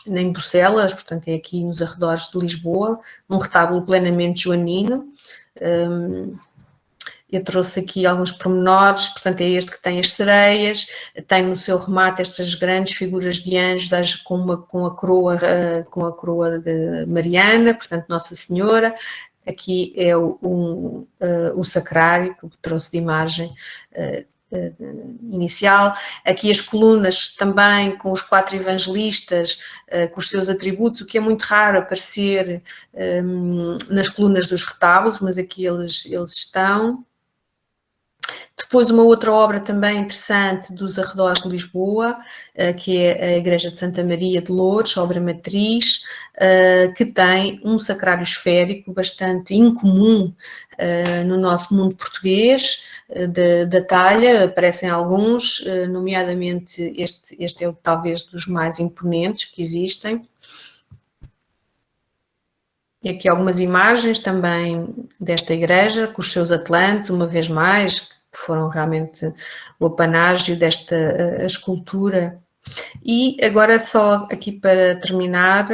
em Bucelas, portanto é aqui nos arredores de Lisboa, um retábulo plenamente joanino. Eu trouxe aqui alguns pormenores, portanto é este que tem as sereias, tem no seu remate estas grandes figuras de anjos com a coroa de Mariana, portanto Nossa Senhora. Aqui é o sacrário que eu trouxe de imagem inicial. Aqui as colunas também com os 4 evangelistas, com os seus atributos, o que é muito raro aparecer nas colunas dos retábulos, mas aqui eles estão. Depois uma outra obra também interessante dos arredores de Lisboa, que é a Igreja de Santa Maria de Lourdes, obra matriz, que tem um sacrário esférico bastante incomum no nosso mundo português, da talha. Aparecem alguns, nomeadamente este é talvez dos mais imponentes que existem. E aqui algumas imagens também desta igreja, com os seus atlantes, uma vez mais, que foram realmente o apanágio desta escultura. E agora só aqui para terminar,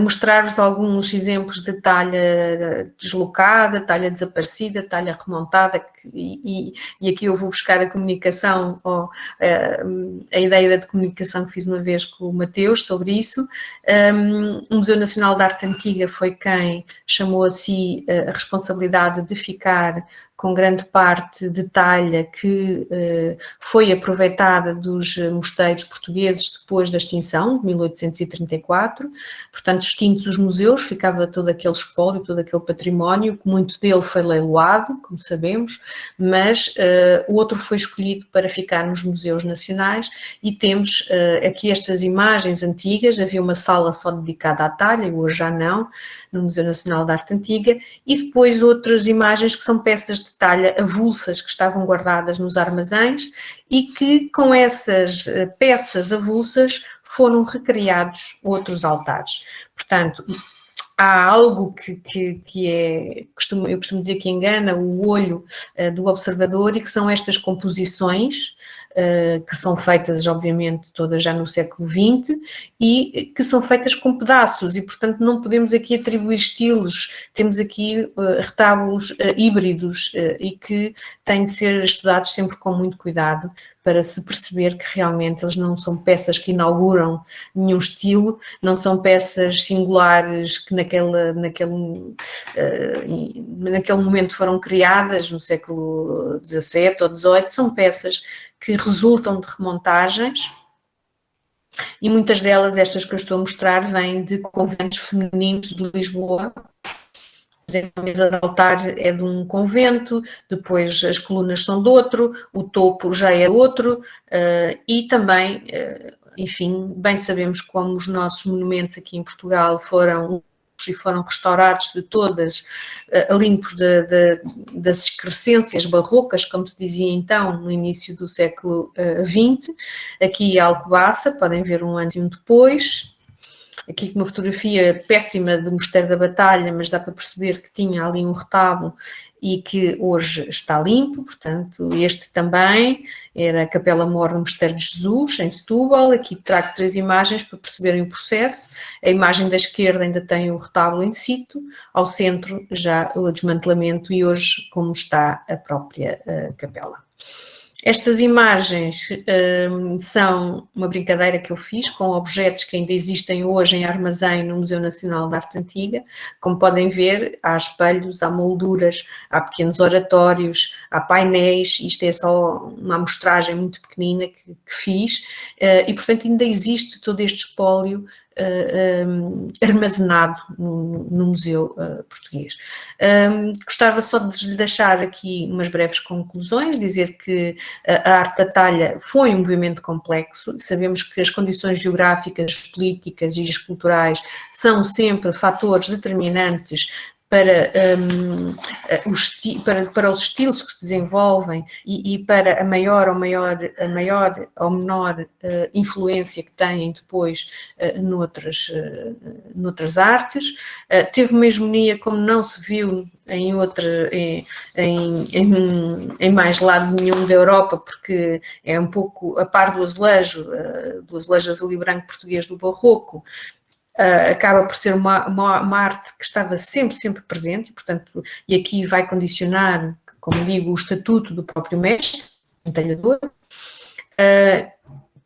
mostrar-vos alguns exemplos de talha deslocada, talha desaparecida, talha remontada, e aqui eu vou buscar a comunicação, a ideia de comunicação que fiz uma vez com o Mateus sobre isso. O Museu Nacional de Arte Antiga foi quem chamou a si a responsabilidade de ficar com grande parte de talha que foi aproveitada dos mosteiros portugueses depois da extinção, de 1834. Portanto, extintos os museus, ficava todo aquele espólio, todo aquele património, que muito dele foi leiloado, como sabemos, mas o outro foi escolhido para ficar nos museus nacionais, e temos aqui estas imagens antigas. Havia uma sala só dedicada à talha, hoje já não, no Museu Nacional de Arte Antiga, e depois outras imagens que são peças de talha avulsas que estavam guardadas nos armazéns e que com essas peças avulsas foram recriados outros altares. Portanto, há algo que é, eu costumo dizer que engana o olho do observador, e que são estas composições, que são feitas, obviamente, todas já no século XX, e que são feitas com pedaços, e, portanto, não podemos aqui atribuir estilos. Temos aqui retábulos híbridos e que têm de ser estudados sempre com muito cuidado, para se perceber que realmente eles não são peças que inauguram nenhum estilo, não são peças singulares que naquele momento foram criadas no século XVII ou XVIII, são peças que resultam de remontagens, e muitas delas, estas que eu estou a mostrar, vêm de conventos femininos de Lisboa. A mesa de altar é de um convento, depois as colunas são de outro, o topo já é outro, e também, enfim, bem sabemos como os nossos monumentos aqui em Portugal foram restaurados de todas, limpos das excrescências barrocas, como se dizia então, no início do século XX. Aqui a Alcobaça, podem ver um antes e um depois. Aqui uma fotografia péssima do Mosteiro da Batalha, mas dá para perceber que tinha ali um retábulo e que hoje está limpo. Portanto, este também era a Capela Mor do Mosteiro de Jesus, em Setúbal. Aqui trago 3 imagens para perceberem o processo. A imagem da esquerda ainda tem o retábulo in situ, ao centro já o desmantelamento, e hoje como está a própria capela. Estas imagens são uma brincadeira que eu fiz com objetos que ainda existem hoje em armazém no Museu Nacional de Arte Antiga. Como podem ver, há espelhos, há molduras, há pequenos oratórios, há painéis. Isto é só uma amostragem muito pequenina que fiz, e portanto ainda existe todo este espólio armazenado no Museu Português. Gostava só de lhe deixar aqui umas breves conclusões, dizer que a arte da talha foi um movimento complexo. Sabemos que as condições geográficas, políticas e culturais são sempre fatores determinantes para os estilos que se desenvolvem e para a maior ou menor influência que têm depois noutras artes. Teve uma hegemonia como não se viu em mais lado nenhum da Europa, porque é um pouco a par do azulejo azul e branco português do Barroco. Acaba por ser uma arte que estava sempre presente, portanto, e aqui vai condicionar, como digo, o estatuto do próprio mestre, entalhador.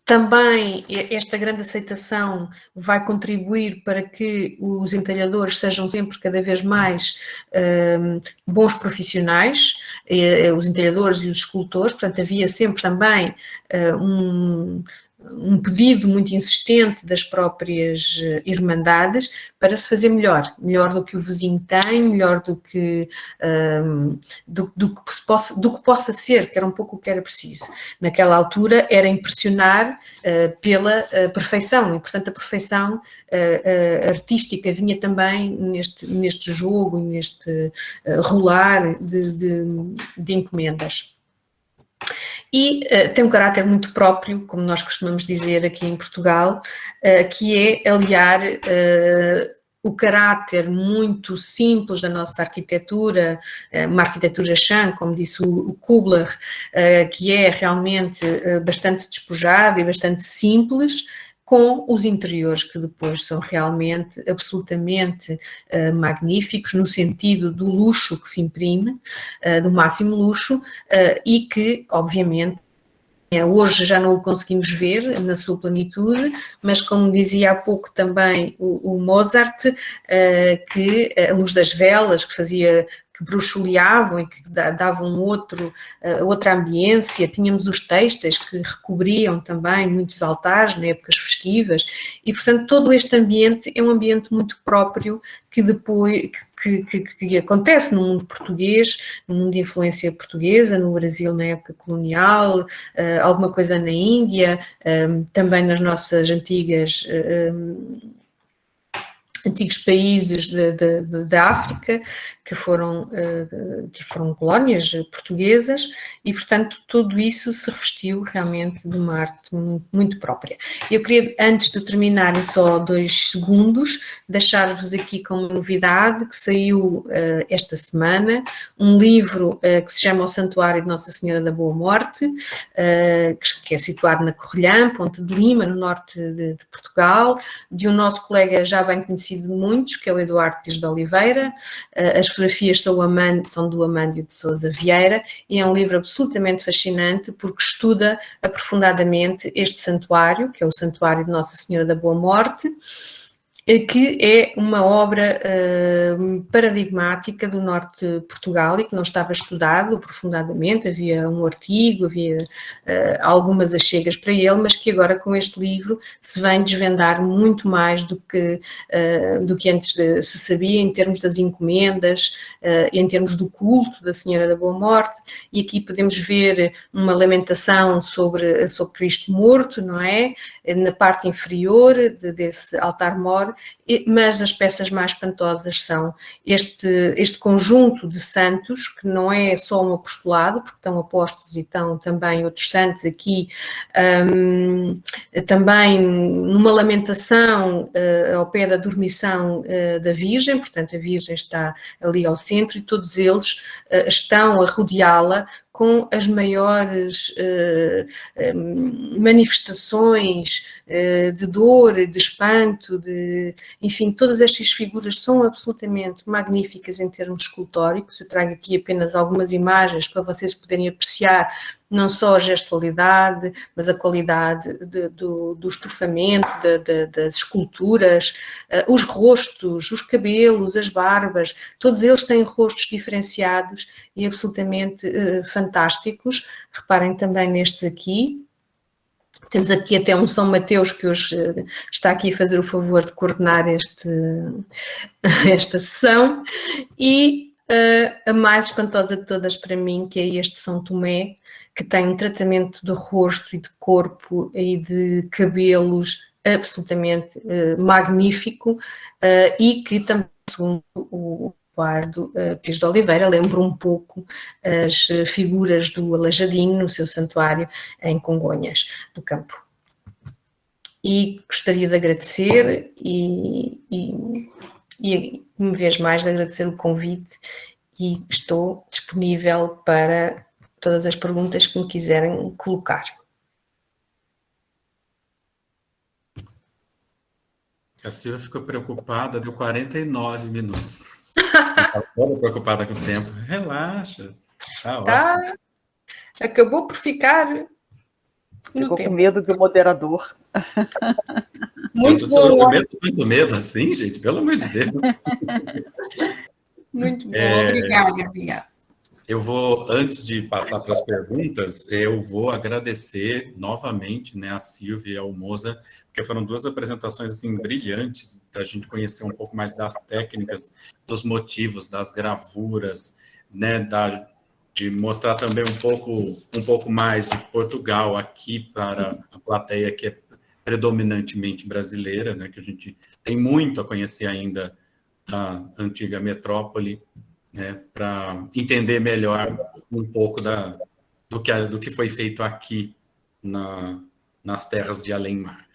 Também esta grande aceitação vai contribuir para que os entalhadores sejam sempre cada vez mais bons profissionais, os entalhadores e os escultores, portanto havia sempre também um pedido muito insistente das próprias irmandades para se fazer melhor do que o vizinho tem, melhor do que possa ser, que era um pouco o que era preciso. Naquela altura era impressionar pela perfeição, e portanto a perfeição artística vinha também neste jogo, neste rolar de encomendas. E tem um caráter muito próprio, como nós costumamos dizer aqui em Portugal, que é aliar o caráter muito simples da nossa arquitetura, uma arquitetura chã, como disse o Kubler, que é realmente bastante despojada e bastante simples, com os interiores que depois são realmente absolutamente magníficos, no sentido do luxo que se imprime, do máximo luxo, e que, obviamente, hoje já não o conseguimos ver na sua plenitude, mas como dizia há pouco também o Mozart, que a luz das velas, que bruxuleavam e que davam outra ambiência, tínhamos os têxteis que recobriam também muitos altares na épocas festivas, e portanto todo este ambiente é um ambiente muito próprio que depois que acontece no mundo português, no mundo de influência portuguesa, no Brasil na época colonial, alguma coisa na Índia, também nas nossas antigos países da África, que foram colónias portuguesas, e, portanto, tudo isso se revestiu realmente de uma arte muito própria. Eu queria, antes de terminar, em só 2 segundos, deixar-vos aqui como novidade que saiu esta semana um livro que se chama O Santuário de Nossa Senhora da Boa Morte, que é situado na Correlhã, Ponte de Lima, no norte de Portugal, de um nosso colega já bem conhecido de muitos, que é o Eduardo Pires de Oliveira. As fotografias são do Amândio de Sousa Vieira, e é um livro absolutamente fascinante porque estuda aprofundadamente este santuário, que é o Santuário de Nossa Senhora da Boa Morte, que é uma obra paradigmática do norte de Portugal e que não estava estudado aprofundadamente. Havia um artigo, havia algumas achegas para ele, mas que agora com este livro se vem desvendar muito mais do que antes se sabia em termos das encomendas, em termos do culto da Senhora da Boa Morte, e aqui podemos ver uma lamentação sobre Cristo morto, não é? Na parte inferior desse altar-mor, mas as peças mais espantosas são este conjunto de santos, que não é só um apostolado, porque estão apóstolos e estão também outros santos aqui, também numa lamentação ao pé da dormição da Virgem, portanto a Virgem está ali ao centro e todos eles estão a rodeá-la com as maiores manifestações de dor, de espanto, enfim, todas estas figuras são absolutamente magníficas em termos escultóricos. Eu trago aqui apenas algumas imagens para vocês poderem apreciar não só a gestualidade, mas a qualidade do estofamento, das esculturas, os rostos, os cabelos, as barbas, todos eles têm rostos diferenciados e absolutamente fantásticos. Reparem também nestes aqui. Temos aqui até um São Mateus que hoje está aqui a fazer o favor de coordenar esta sessão. E a mais espantosa de todas para mim, que é este São Tomé, que tem um tratamento de rosto e de corpo e de cabelos absolutamente magnífico, e que também, segundo Eduardo Pires de Oliveira, lembra um pouco as figuras do Aleijadinho no seu santuário em Congonhas do Campo. E gostaria de agradecer e uma vez mais de agradecer o convite e estou disponível para todas as perguntas que me quiserem colocar. A Silvia ficou preocupada, deu 49 minutos. Estava preocupada com o tempo. Relaxa. Tá ótimo. Tá? Acabou por ficar no Ficou com tempo. medo do moderador. Muito Sobre bom, muito medo assim, gente, pelo amor de Deus. muito bom. Obrigada. Eu vou, antes de passar para as perguntas, eu vou agradecer novamente, né, a Silvia e ao Moza, porque foram duas apresentações assim brilhantes, da gente conhecer um pouco mais das técnicas, dos motivos, das gravuras, né, de mostrar também um pouco mais de Portugal aqui para a plateia que é predominantemente brasileira, né, que a gente tem muito a conhecer ainda da antiga metrópole, né, para entender melhor um pouco do que foi feito aqui nas terras de Além-Mar.